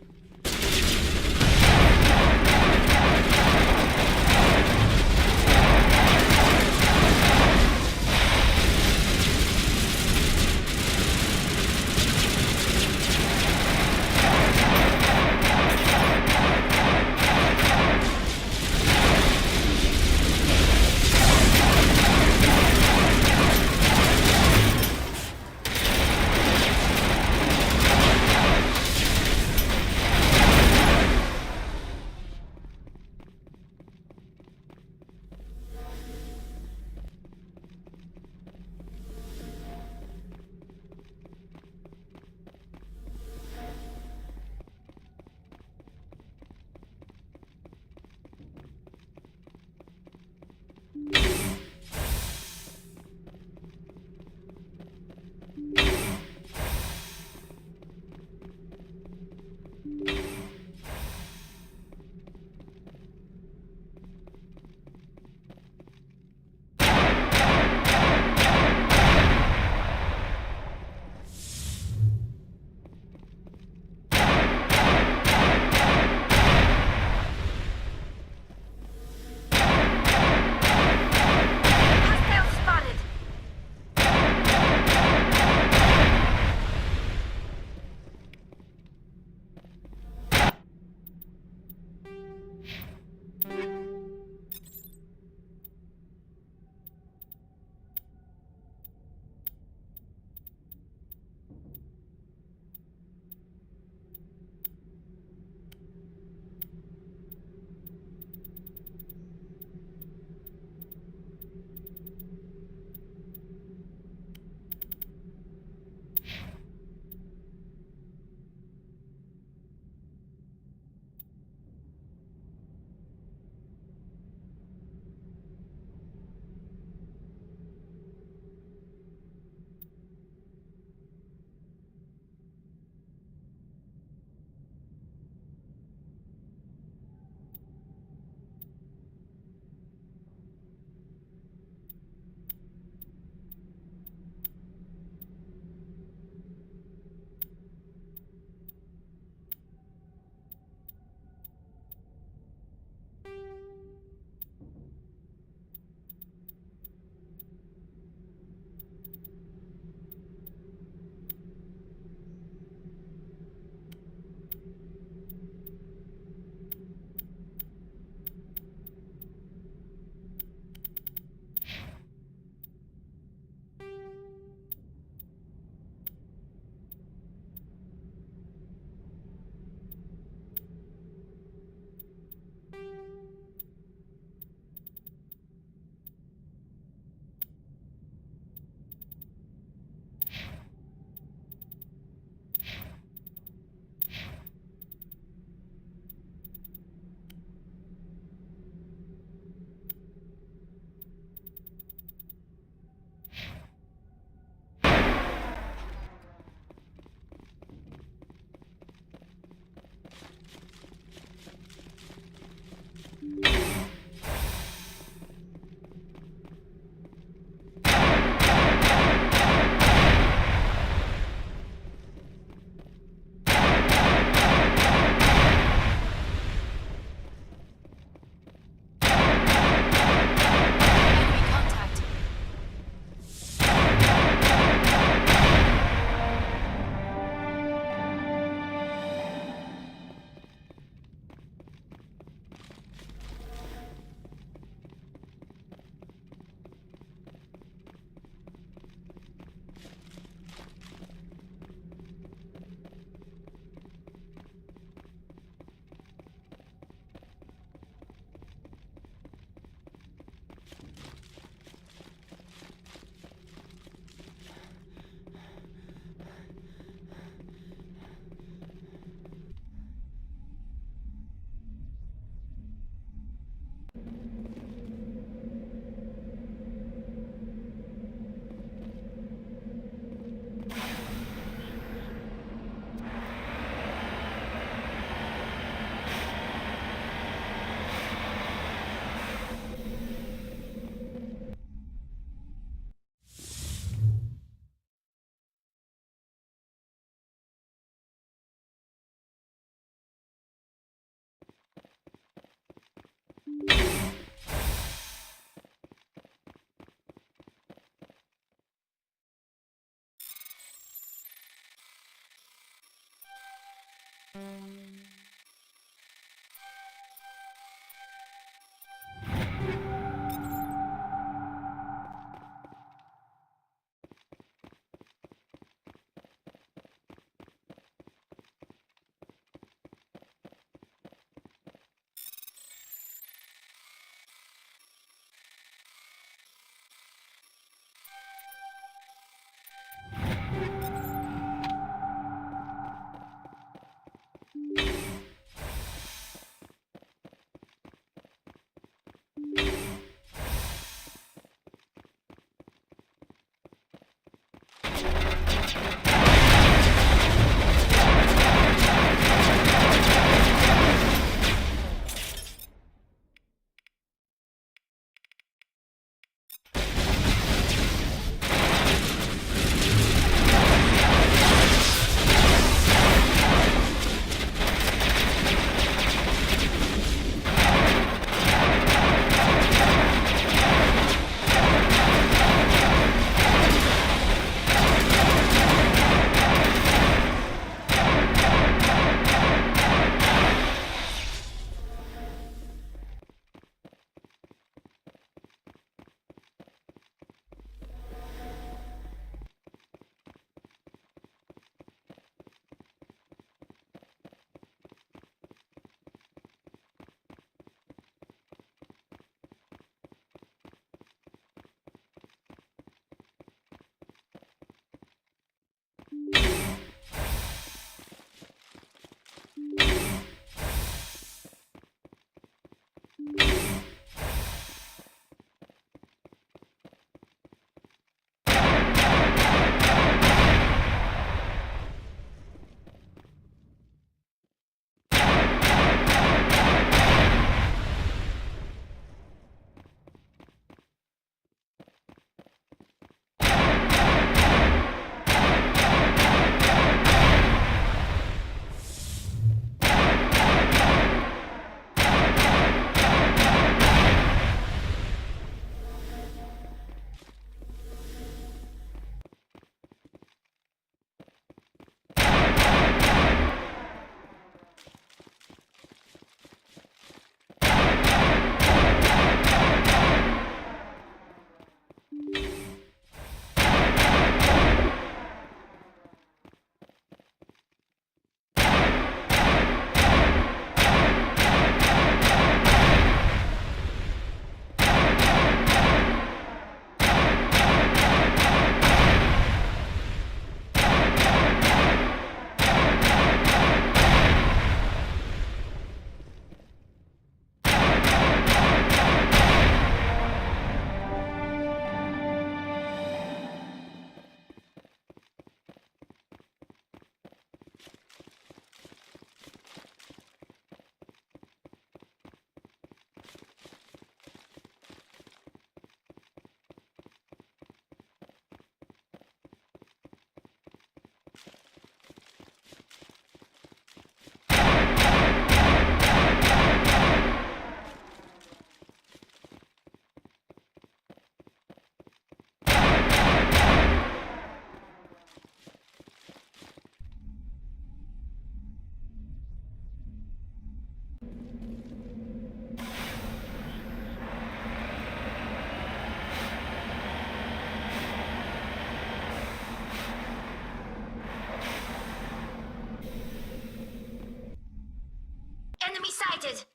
[SPEAKER 10] Enemy sighted!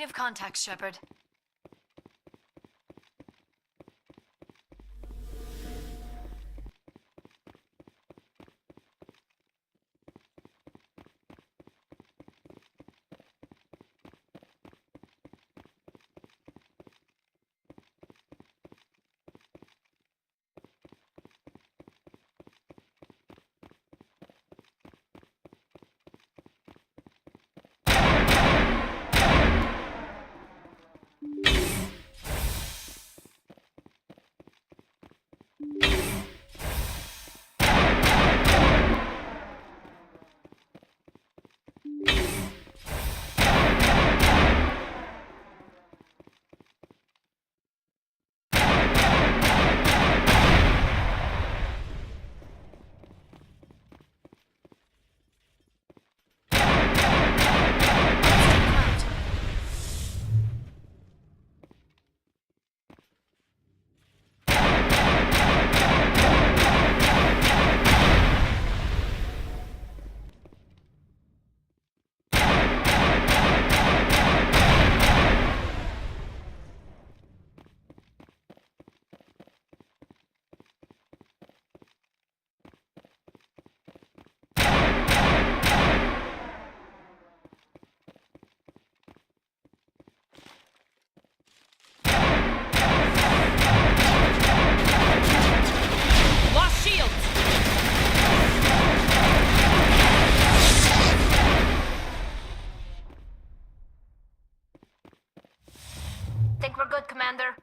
[SPEAKER 16] Negative contact, Shepard.
[SPEAKER 3] Lost shields!
[SPEAKER 10] Think we're good, Commander?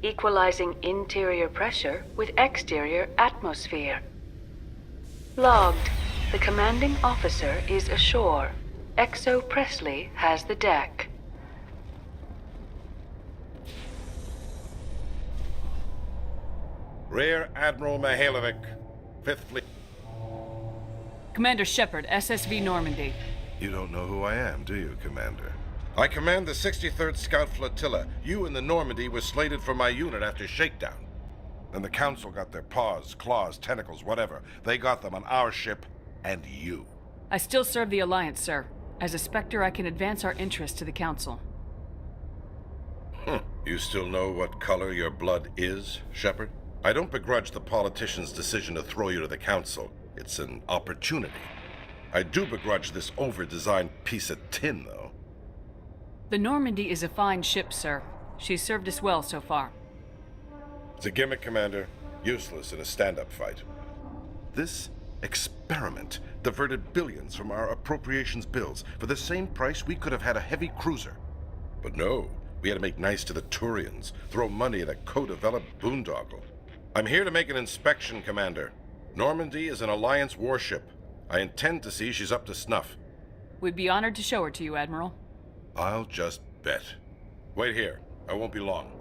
[SPEAKER 3] equalizing interior pressure with exterior atmosphere. Logged. The commanding officer is ashore. Exo Presley has the deck.
[SPEAKER 17] Rear Admiral Mihailovic, 5th Fleet.
[SPEAKER 3] Commander Shepard, SSV Normandy.
[SPEAKER 17] You don't know who I am, do you, Commander? I command the 63rd Scout Flotilla. You and the Normandy were slated for my unit after shakedown. Then the Council got their paws, claws, tentacles, whatever. They got them on our ship, and you.
[SPEAKER 3] I still serve the Alliance, sir. As a Spectre, I can advance our interests to the Council.
[SPEAKER 17] You still know what color your blood is, Shepard? I don't begrudge the politician's decision to throw you to the Council. It's an opportunity. I do begrudge this over-designed piece of tin, though.
[SPEAKER 3] The Normandy is a fine ship, sir. She's served us well so far.
[SPEAKER 17] It's a gimmick, Commander. Useless in a stand-up fight. This experiment diverted billions from our appropriations bills. For the same price, we could have had a heavy cruiser. But no, we had to make nice to the Turians, throw money at a co-developed boondoggle. I'm here to make an inspection, Commander. Normandy is an Alliance warship. I intend to see she's up to snuff.
[SPEAKER 3] We'd be honored to show her to you, Admiral.
[SPEAKER 17] I'll just bet. Wait here. I won't be long.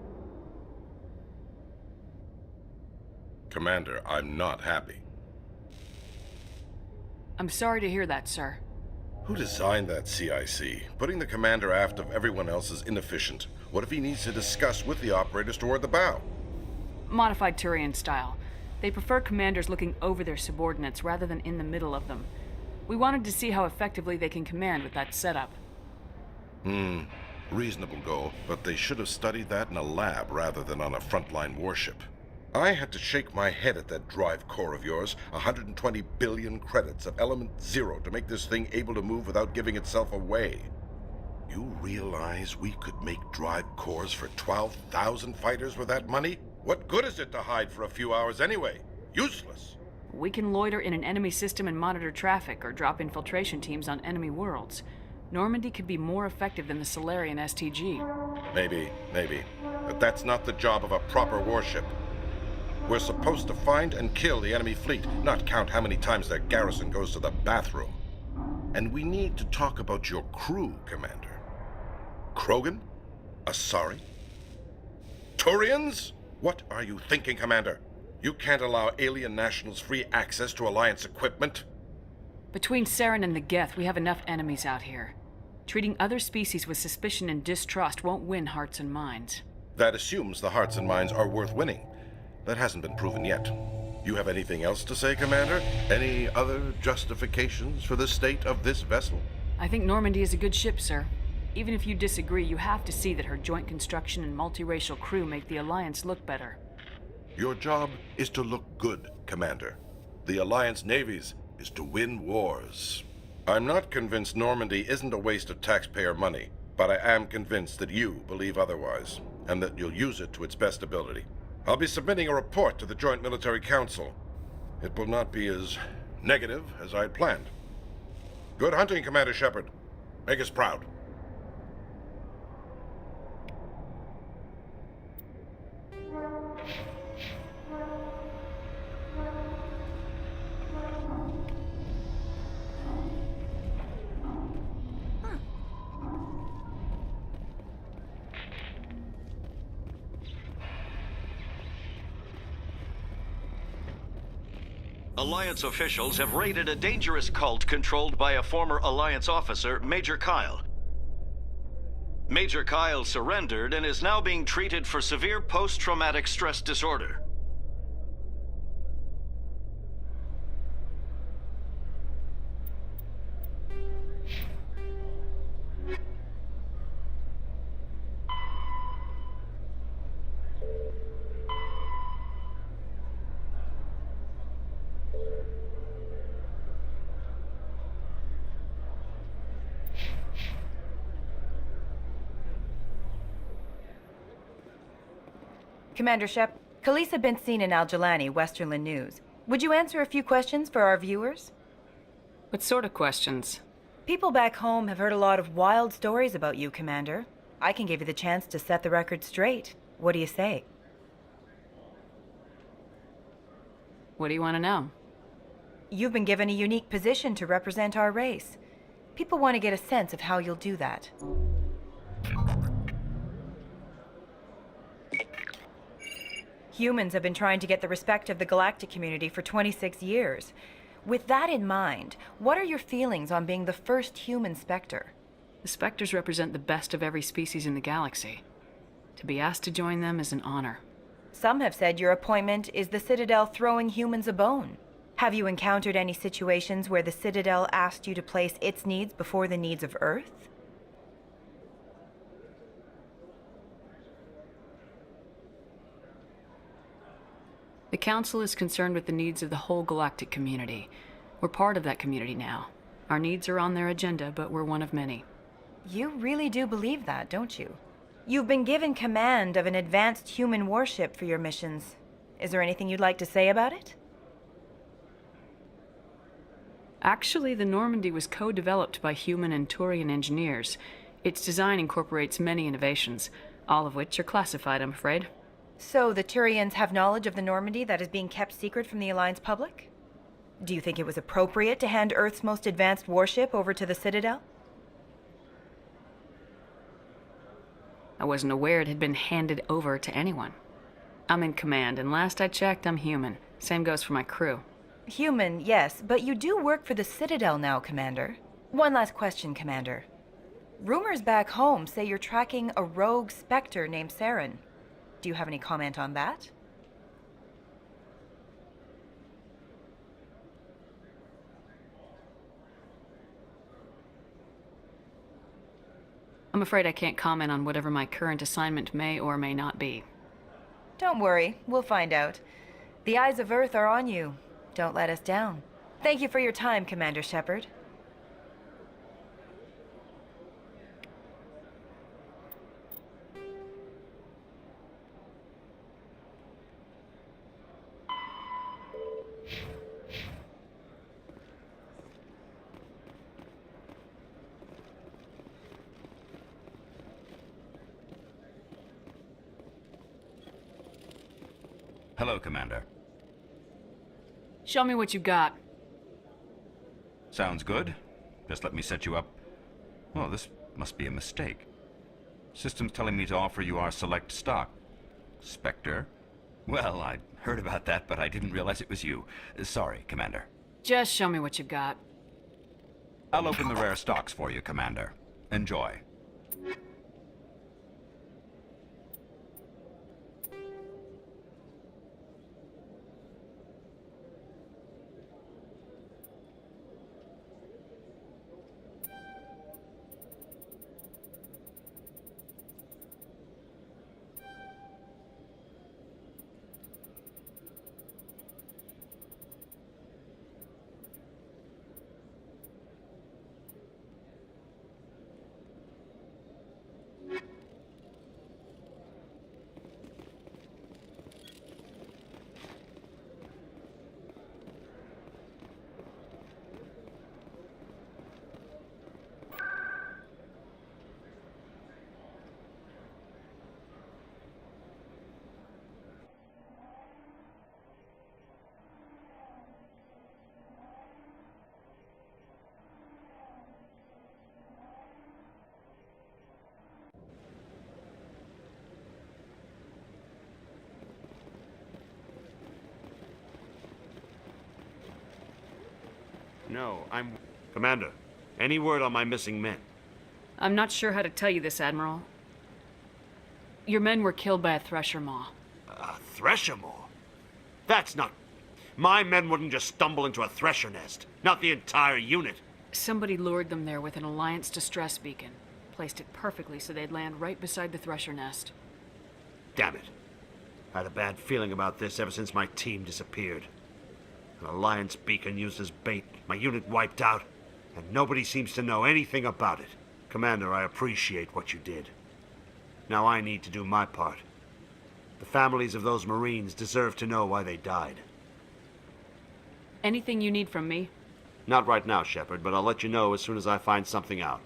[SPEAKER 17] Commander, I'm not happy.
[SPEAKER 3] I'm sorry to hear that, sir.
[SPEAKER 17] Who designed that CIC? Putting the commander aft of everyone else is inefficient. What if he needs to discuss with the operators toward the bow?
[SPEAKER 3] Modified Turian style. They prefer commanders looking over their subordinates rather than in the middle of them. We wanted to see how effectively they can command with that setup.
[SPEAKER 17] Reasonable goal, but they should have studied that in a lab rather than on a frontline warship. I had to shake my head at that drive core of yours. 120 billion credits of element 0 to make this thing able to move without giving itself away. You realize we could make drive cores for 12,000 fighters with that money? What good is it to hide for a few hours anyway? Useless.
[SPEAKER 3] We can loiter in an enemy system and monitor traffic or drop infiltration teams on enemy worlds. Normandy could be more effective than the Solarian STG.
[SPEAKER 17] Maybe. But that's not the job of a proper warship. We're supposed to find and kill the enemy fleet, not count how many times their garrison goes to the bathroom. And we need to talk about your crew, Commander. Krogan? Asari? Turians? What are you thinking, Commander? You can't allow alien nationals free access to Alliance equipment.
[SPEAKER 3] Between Saren and the Geth, we have enough enemies out here. Treating other species with suspicion and distrust won't win hearts and minds.
[SPEAKER 17] That assumes the hearts and minds are worth winning. That hasn't been proven yet. You have anything else to say, Commander? Any other justifications for the state of this vessel?
[SPEAKER 3] I think Normandy is a good ship, sir. Even if you disagree, you have to see that her joint construction and multiracial crew make the Alliance look better.
[SPEAKER 17] Your job is to look good, Commander. The Alliance navies is to win wars. I'm not convinced Normandy isn't a waste of taxpayer money, but I am convinced that you believe otherwise, and that you'll use it to its best ability. I'll be submitting a report to the Joint Military Council. It will not be as negative as I had planned. Good hunting, Commander Shepard. Make us proud.
[SPEAKER 18] Alliance officials have raided a dangerous cult controlled by a former Alliance officer, Major Kyle. Major Kyle surrendered and is now being treated for severe post-traumatic stress disorder.
[SPEAKER 19] Commander Shep, Khaleesa been seen in Al-Jalani, Westerland News. Would you answer a few questions for our viewers?
[SPEAKER 3] What sort of questions?
[SPEAKER 19] People back home have heard a lot of wild stories about you, Commander. I can give you the chance to set the record straight. What do you say?
[SPEAKER 20] What do you want to know?
[SPEAKER 19] You've been given a unique position to represent our race. People want to get a sense of how you'll do that. Humans have been trying to get the respect of the galactic community for 26 years. With that in mind, what are your feelings on being the first human Spectre?
[SPEAKER 20] The Spectres represent the best of every species in the galaxy. To be asked to join them is an honor.
[SPEAKER 19] Some have said your appointment is the Citadel throwing humans a bone. Have you encountered any situations where the Citadel asked you to place its needs before the needs of Earth?
[SPEAKER 20] The Council is concerned with the needs of the whole galactic community. We're part of that community now. Our needs are on their agenda, but we're one of many.
[SPEAKER 19] You really do believe that, don't you? You've been given command of an advanced human warship for your missions. Is there anything you'd like to say about it?
[SPEAKER 20] Actually, the Normandy was co-developed by human and Turian engineers. Its design incorporates many innovations, all of which are classified, I'm afraid.
[SPEAKER 19] So the Turians have knowledge of the Normandy that is being kept secret from the Alliance public? Do you think it was appropriate to hand Earth's most advanced warship over to the Citadel?
[SPEAKER 20] I wasn't aware it had been handed over to anyone. I'm in command, and last I checked, I'm human. Same goes for my crew.
[SPEAKER 19] Human, yes, but you do work for the Citadel now, Commander. One last question, Commander. Rumors back home say you're tracking a rogue Spectre named Saren. Do you have any comment on that?
[SPEAKER 20] I'm afraid I can't comment on whatever my current assignment may or may not be.
[SPEAKER 19] Don't worry, we'll find out. The eyes of Earth are on you. Don't let us down. Thank you for your time, Commander Shepard.
[SPEAKER 6] Hello, Commander.
[SPEAKER 20] Show me what you got.
[SPEAKER 6] Sounds good. Just let me set you up. Oh, this must be a mistake. System's telling me to offer you our select stock. Spectre? Well, I heard about that, but I didn't realize it was you. Sorry, Commander.
[SPEAKER 20] Just show me what you got.
[SPEAKER 6] I'll open the rare stocks for you, Commander. Enjoy.
[SPEAKER 14] No, Commander, any word on my missing men?
[SPEAKER 20] I'm not sure how to tell you this, Admiral. Your men were killed by a Thresher Maw.
[SPEAKER 14] A Thresher Maw? That's not... My men wouldn't just stumble into a Thresher nest. Not the entire unit.
[SPEAKER 20] Somebody lured them there with an Alliance distress beacon. Placed it perfectly so they'd land right beside the Thresher nest.
[SPEAKER 14] Damn it. I had a bad feeling about this ever since my team disappeared. An Alliance beacon used as bait, my unit wiped out, and nobody seems to know anything about it. Commander, I appreciate what you did. Now I need to do my part. The families of those Marines deserve to know why they died.
[SPEAKER 20] Anything you need from me?
[SPEAKER 14] Not right now, Shepard, but I'll let you know as soon as I find something out.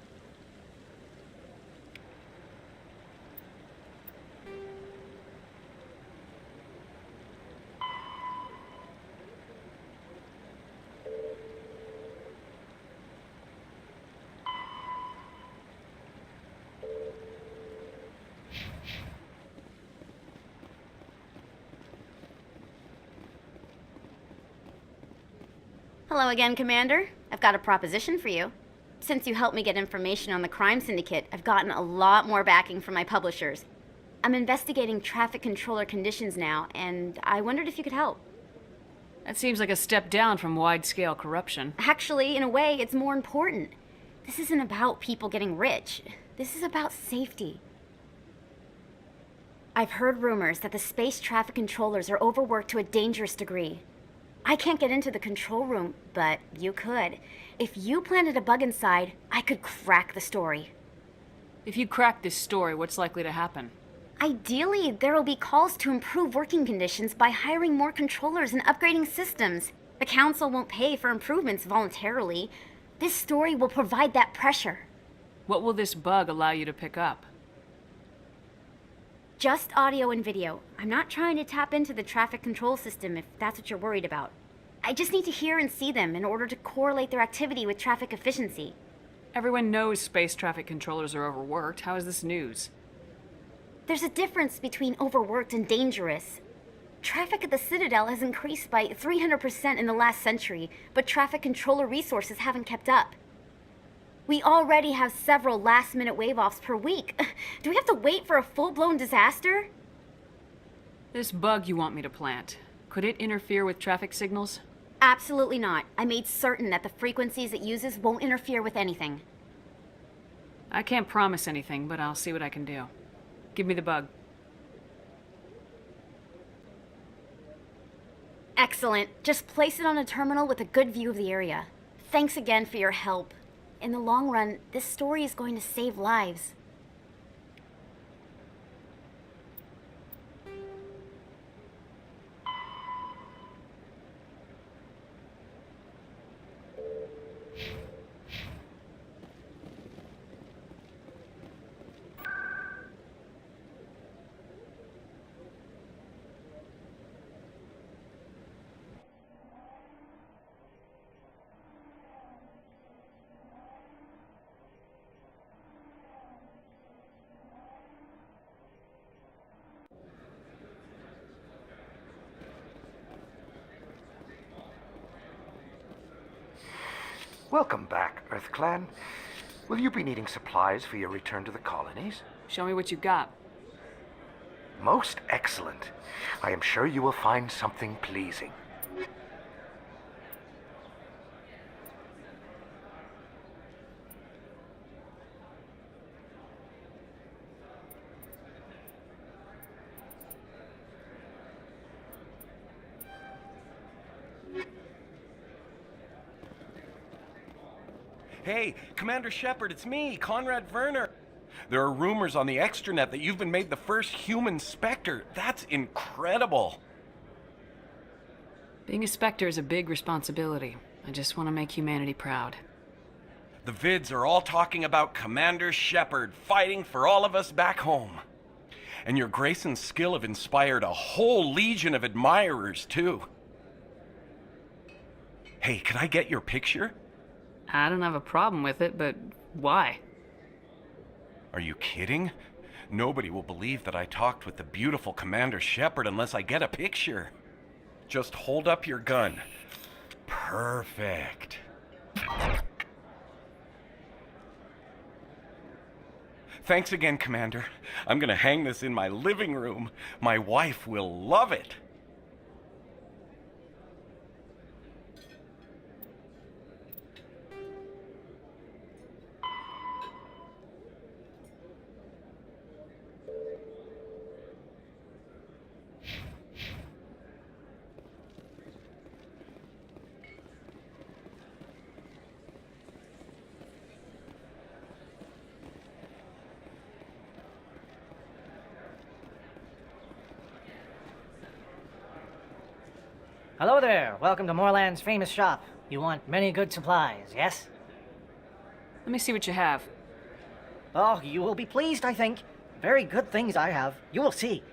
[SPEAKER 21] Hello again, Commander. I've got a proposition for you. Since you helped me get information on the crime syndicate, I've gotten a lot more backing from my publishers. I'm investigating traffic controller conditions now, and I wondered if you could help.
[SPEAKER 20] That seems like a step down from wide-scale corruption.
[SPEAKER 21] Actually, in a way, it's more important. This isn't about people getting rich. This is about safety. I've heard rumors that the space traffic controllers are overworked to a dangerous degree. I can't get into the control room, but you could. If you planted a bug inside, I could crack the story.
[SPEAKER 20] If you crack this story, what's likely to happen?
[SPEAKER 21] Ideally, there will be calls to improve working conditions by hiring more controllers and upgrading systems. The Council won't pay for improvements voluntarily. This story will provide that pressure.
[SPEAKER 20] What will this bug allow you to pick up?
[SPEAKER 21] Just audio and video. I'm not trying to tap into the traffic control system if that's what you're worried about. I just need to hear and see them in order to correlate their activity with traffic efficiency.
[SPEAKER 20] Everyone knows space traffic controllers are overworked. How is this news?
[SPEAKER 21] There's a difference between overworked and dangerous. Traffic at the Citadel has increased by 300% in the last century, but traffic controller resources haven't kept up. We already have several last-minute wave-offs per week. Do we have to wait for a full-blown disaster?
[SPEAKER 20] This bug you want me to plant, could it interfere with traffic signals?
[SPEAKER 21] Absolutely not. I made certain that the frequencies it uses won't interfere with anything.
[SPEAKER 20] I can't promise anything, but I'll see what I can do. Give me the bug.
[SPEAKER 21] Excellent. Just place it on a terminal with a good view of the area. Thanks again for your help. In the long run, this story is going to save lives.
[SPEAKER 22] Welcome back, EarthClan. Will you be needing supplies for your return to the colonies?
[SPEAKER 20] Show me what you've got.
[SPEAKER 22] Most excellent. I am sure you will find something pleasing.
[SPEAKER 13] Hey, Commander Shepard, it's me, Conrad Werner. There are rumors on the extranet that you've been made the first human Spectre. That's incredible.
[SPEAKER 20] Being a Spectre is a big responsibility. I just want to make humanity proud.
[SPEAKER 13] The vids are all talking about Commander Shepard fighting for all of us back home. And your grace and skill have inspired a whole legion of admirers, too. Hey, can I get your picture?
[SPEAKER 20] I don't have a problem with it, but why?
[SPEAKER 13] Are you kidding? Nobody will believe that I talked with the beautiful Commander Shepard unless I get a picture. Just hold up your gun. Perfect. Thanks again, Commander. I'm gonna hang this in my living room. My wife will love it.
[SPEAKER 23] Hello there. Welcome to Moorland's famous shop. You want many good supplies, yes?
[SPEAKER 20] Let me see what you have.
[SPEAKER 23] Oh, you will be pleased, I think. Very good things I have. You will see.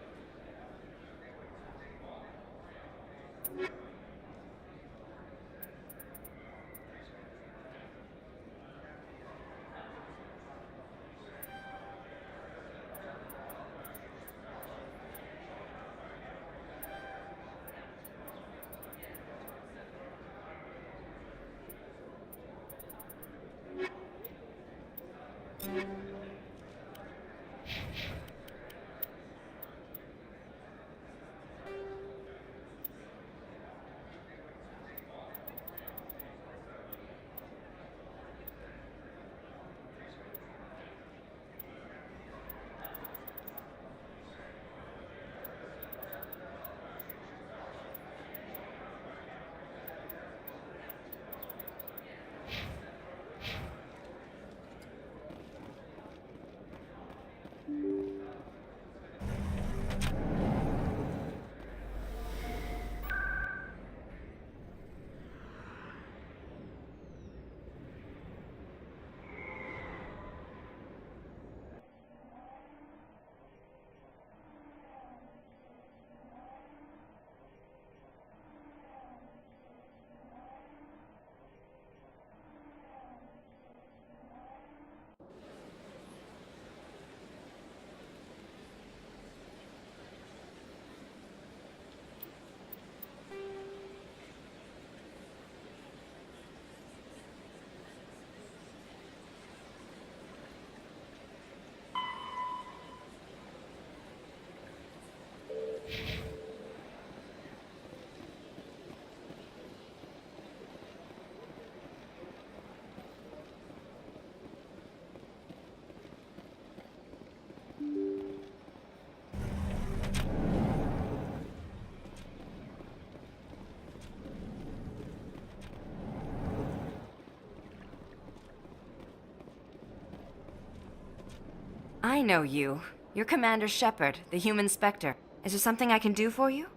[SPEAKER 7] I know you. You're Commander Shepard, the human Spectre. Is there something I can do for you?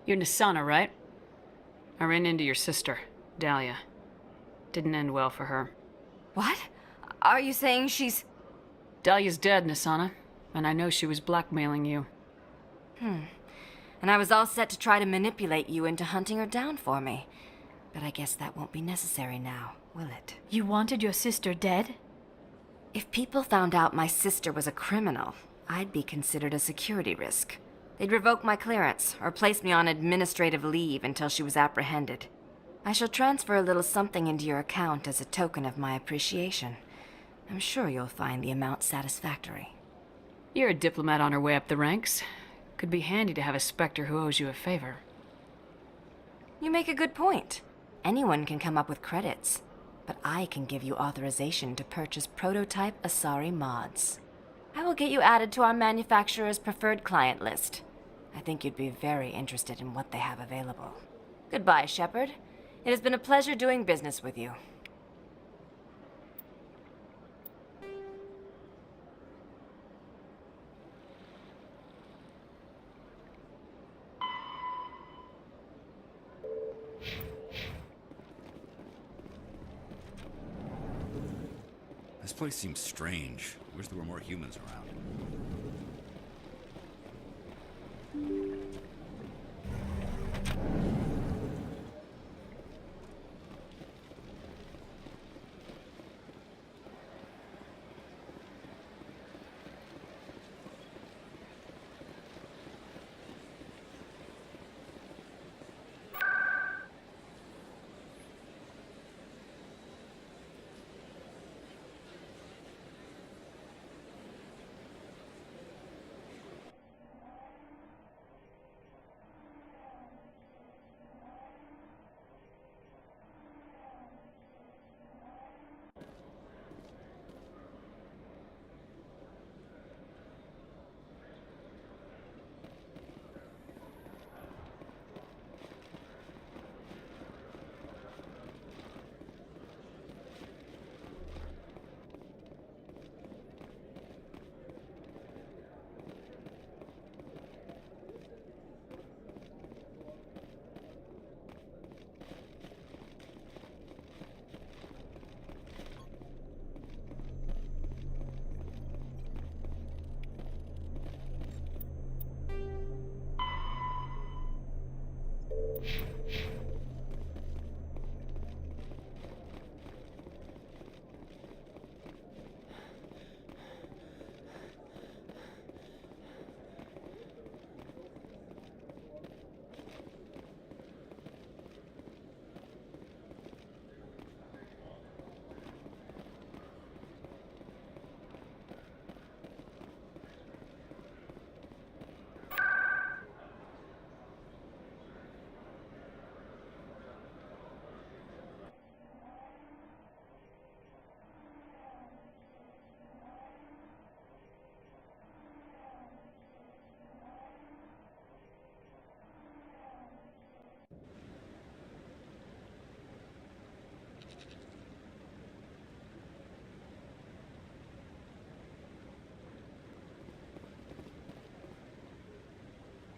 [SPEAKER 20] You're Nasana, right? I ran into your sister, Dahlia. Didn't end well for her.
[SPEAKER 7] What? Are you saying she's...
[SPEAKER 20] Dahlia's dead, Nasana. And I know she was blackmailing you.
[SPEAKER 7] And I was all set to try to manipulate you into hunting her down for me. But I guess that won't be necessary now, will it?
[SPEAKER 16] You wanted your sister dead?
[SPEAKER 7] If people found out my sister was a criminal, I'd be considered a security risk. They'd revoke my clearance, or place me on administrative leave until she was apprehended. I shall transfer a little something into your account as a token of my appreciation. I'm sure you'll find the amount satisfactory.
[SPEAKER 20] You're a diplomat on her way up the ranks. Could be handy to have a Spectre who owes you a favor.
[SPEAKER 7] You make a good point. Anyone can come up with credits. But I can give you authorization to purchase prototype Asari mods. I will get you added to our manufacturer's preferred client list. I think you'd be very interested in what they have available. Goodbye, Shepard. It has been a pleasure doing business with you.
[SPEAKER 6] This place seems strange. Wish there were more humans around.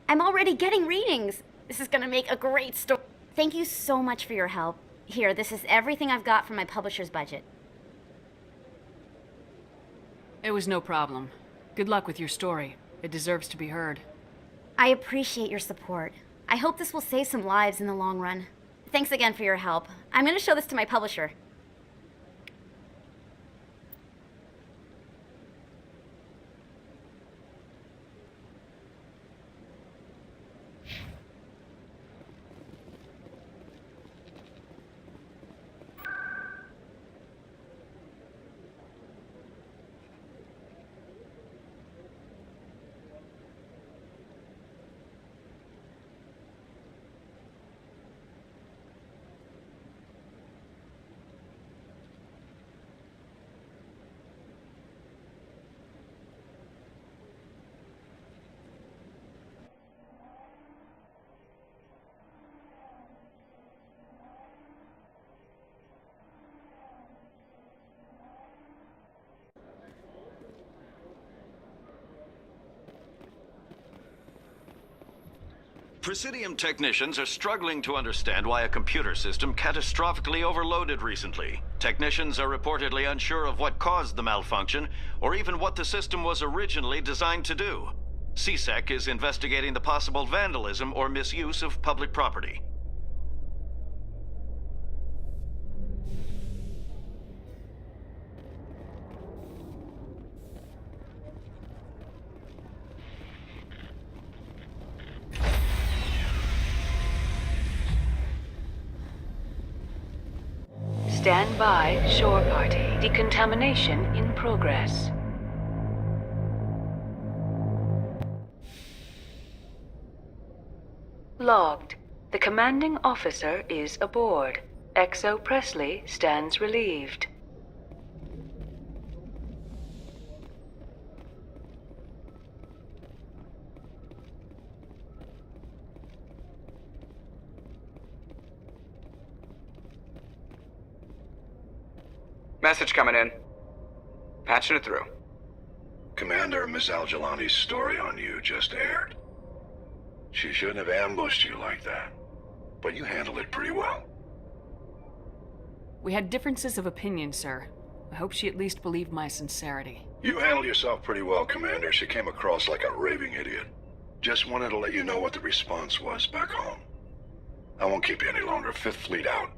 [SPEAKER 21] I'm already getting readings. This is gonna make a great story. Thank you so much for your help. Here, this is everything I've got from my publisher's budget.
[SPEAKER 20] It was no problem. Good luck with your story. It deserves to be heard.
[SPEAKER 21] I appreciate your support. I hope this will save some lives in the long run. Thanks again for your help. I'm gonna show this to my publisher.
[SPEAKER 18] Presidium technicians are struggling to understand why a computer system catastrophically overloaded recently. Technicians are reportedly unsure of what caused the malfunction, or even what the system was originally designed to do. CSEC is investigating the possible vandalism or misuse of public property.
[SPEAKER 3] Stand by, shore party. Decontamination in progress. Logged. The commanding officer is aboard. XO Presley stands relieved.
[SPEAKER 11] Message coming in. Patching it through.
[SPEAKER 12] Commander, Miss Al-Jalani's story on you just aired. She shouldn't have ambushed you like that, but you handled it pretty well.
[SPEAKER 20] We had differences of opinion, sir. I hope she at least believed my sincerity.
[SPEAKER 12] You handled yourself pretty well, Commander. She came across like a raving idiot. Just wanted to let you know what the response was back home. I won't keep you any longer. Fifth Fleet out.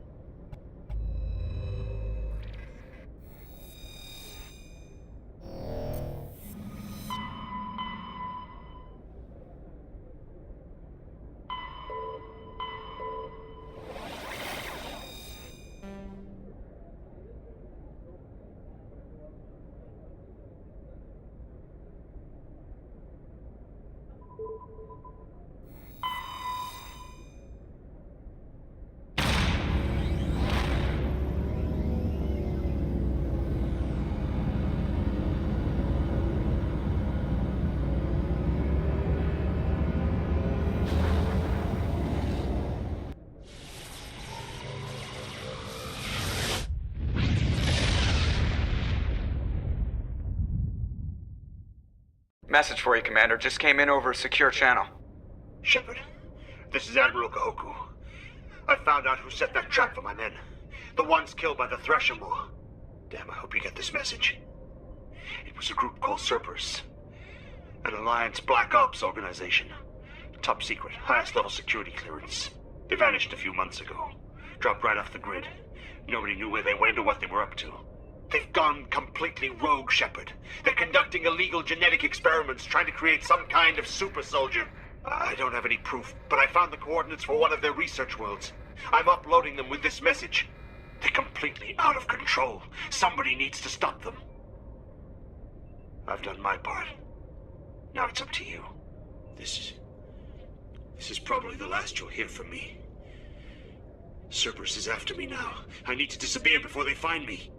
[SPEAKER 11] Message for you, Commander. Just came in over a secure channel.
[SPEAKER 14] Shepard, this is Admiral Kahoku. I found out who set that trap for my men. The ones killed by the Threshermoor. Damn, I hope you get this message. It was a group called Cerberus. An Alliance Black Ops organization. Top secret, highest level security clearance. They vanished a few months ago. Dropped right off the grid. Nobody knew where they went or what they were up to. They've gone completely rogue, Shepard. They're conducting illegal genetic experiments, trying to create some kind of super soldier. I don't have any proof, but I found the coordinates for one of their research worlds. I'm uploading them with this message. They're completely out of control. Somebody needs to stop them. I've done my part. Now it's up to you. This is probably the last you'll hear from me. Cerberus is after me now. I need to disappear before they find me.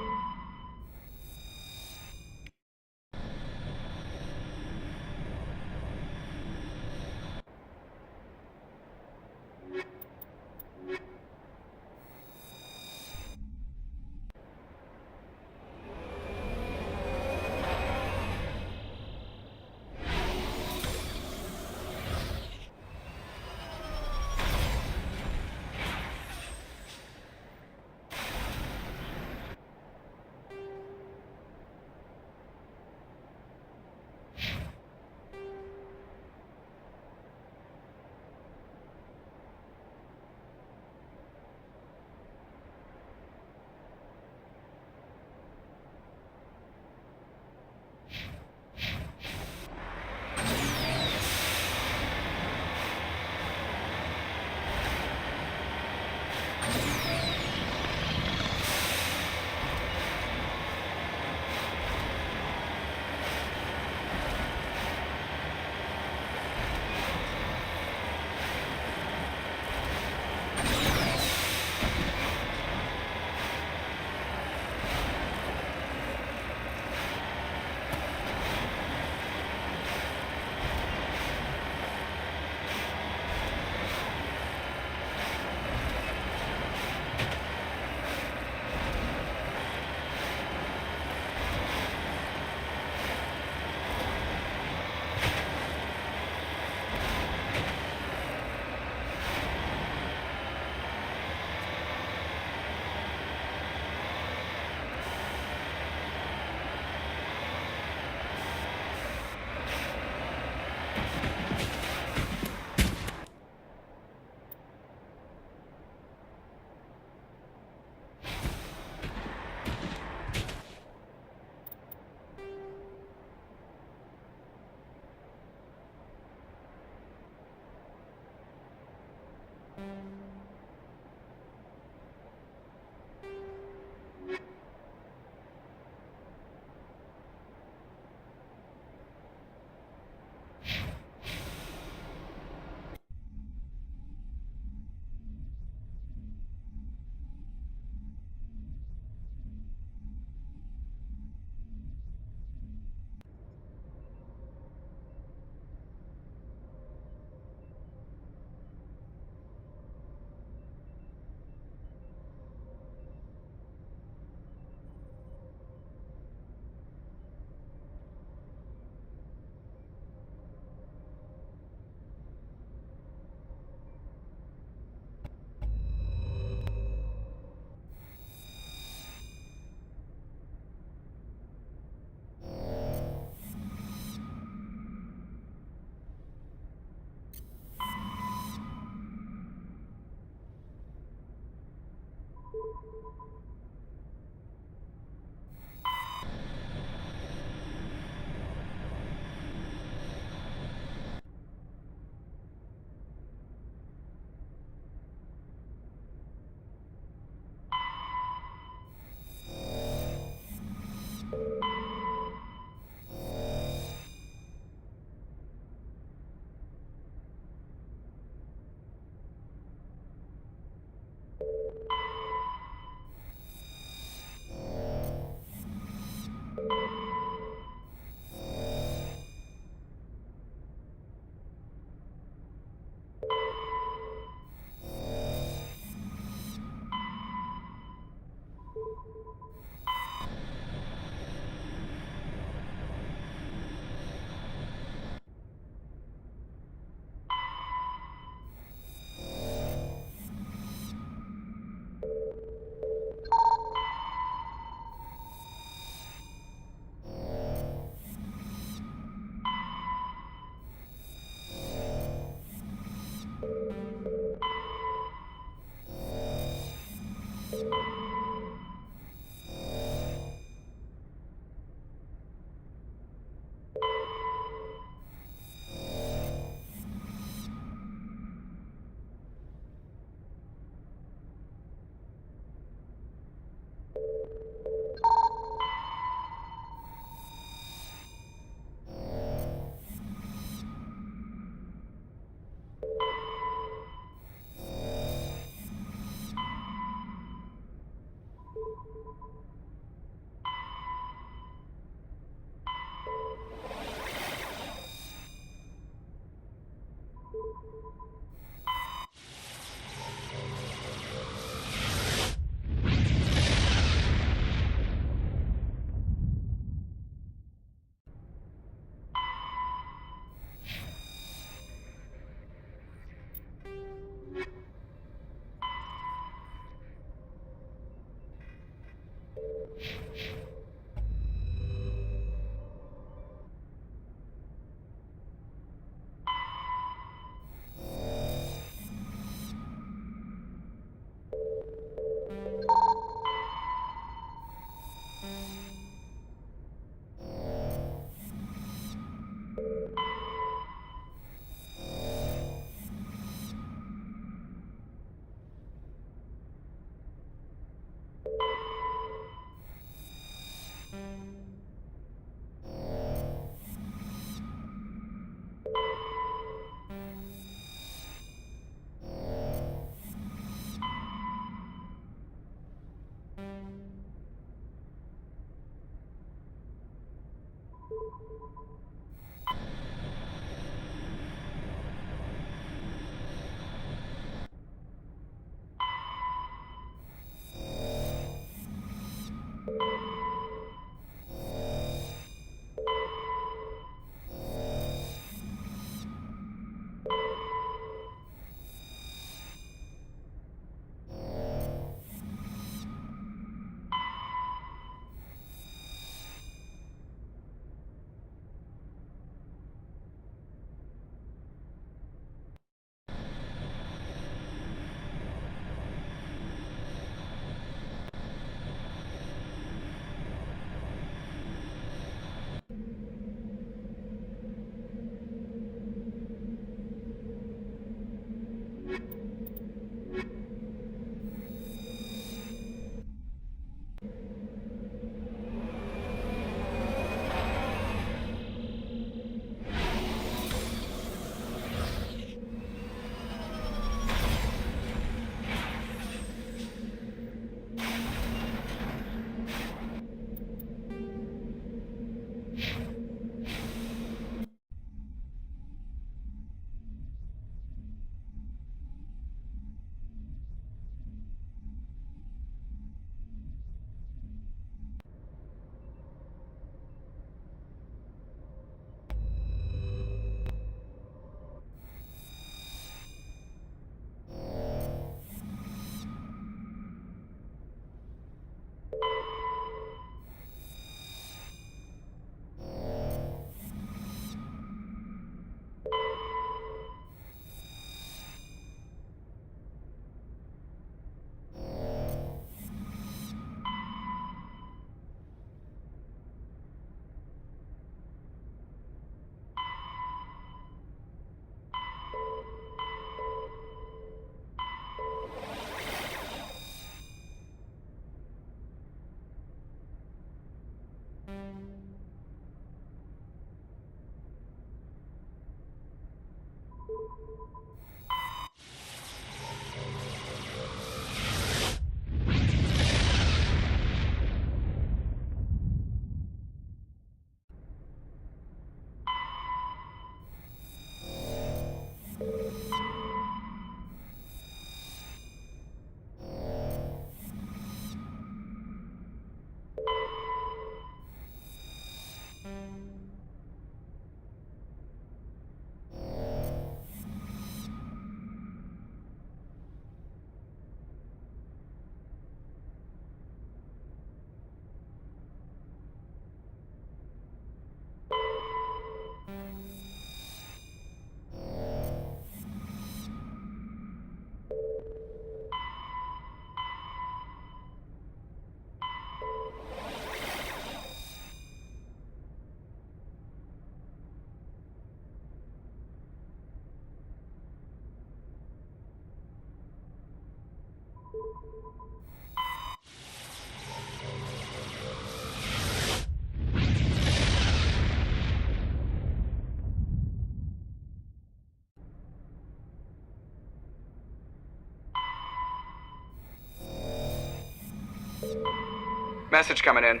[SPEAKER 11] Message coming in.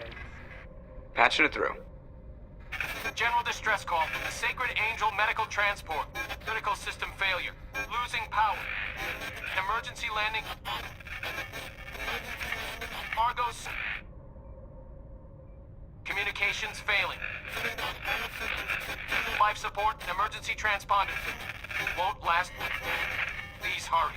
[SPEAKER 11] Patching it through.
[SPEAKER 15] General distress call from the Sacred Angel Medical Transport. Critical system failure. Losing power. Emergency landing. Argos. Communications failing. Life support and emergency transponder. Won't last. Please hurry.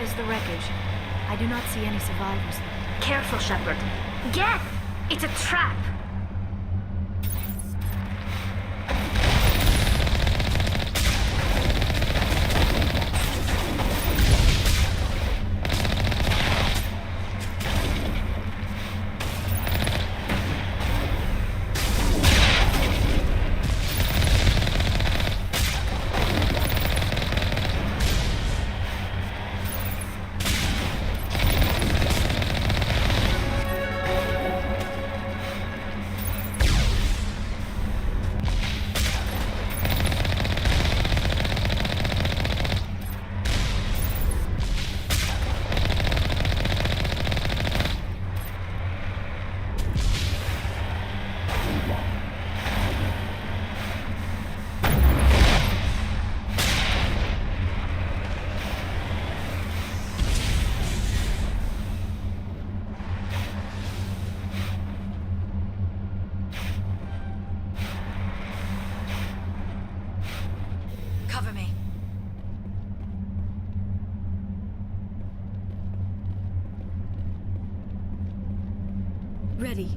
[SPEAKER 16] is the wreckage. I do not see any survivors.
[SPEAKER 10] Careful, Shepard. Get! It's a trap!
[SPEAKER 16] Cover me. Ready.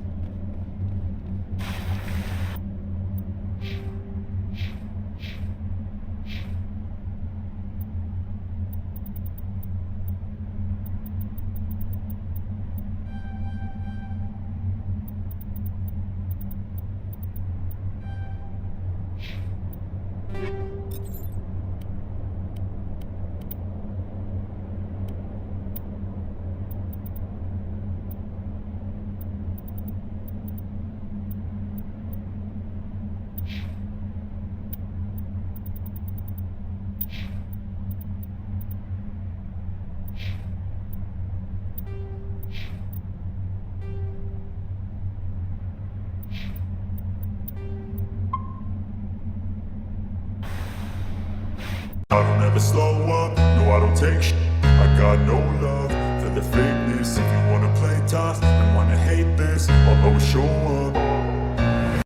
[SPEAKER 1] I don't ever slow up, no I don't take sh**. I got no love for the fakeness. If you wanna play tough and wanna hate this, I'll always show up.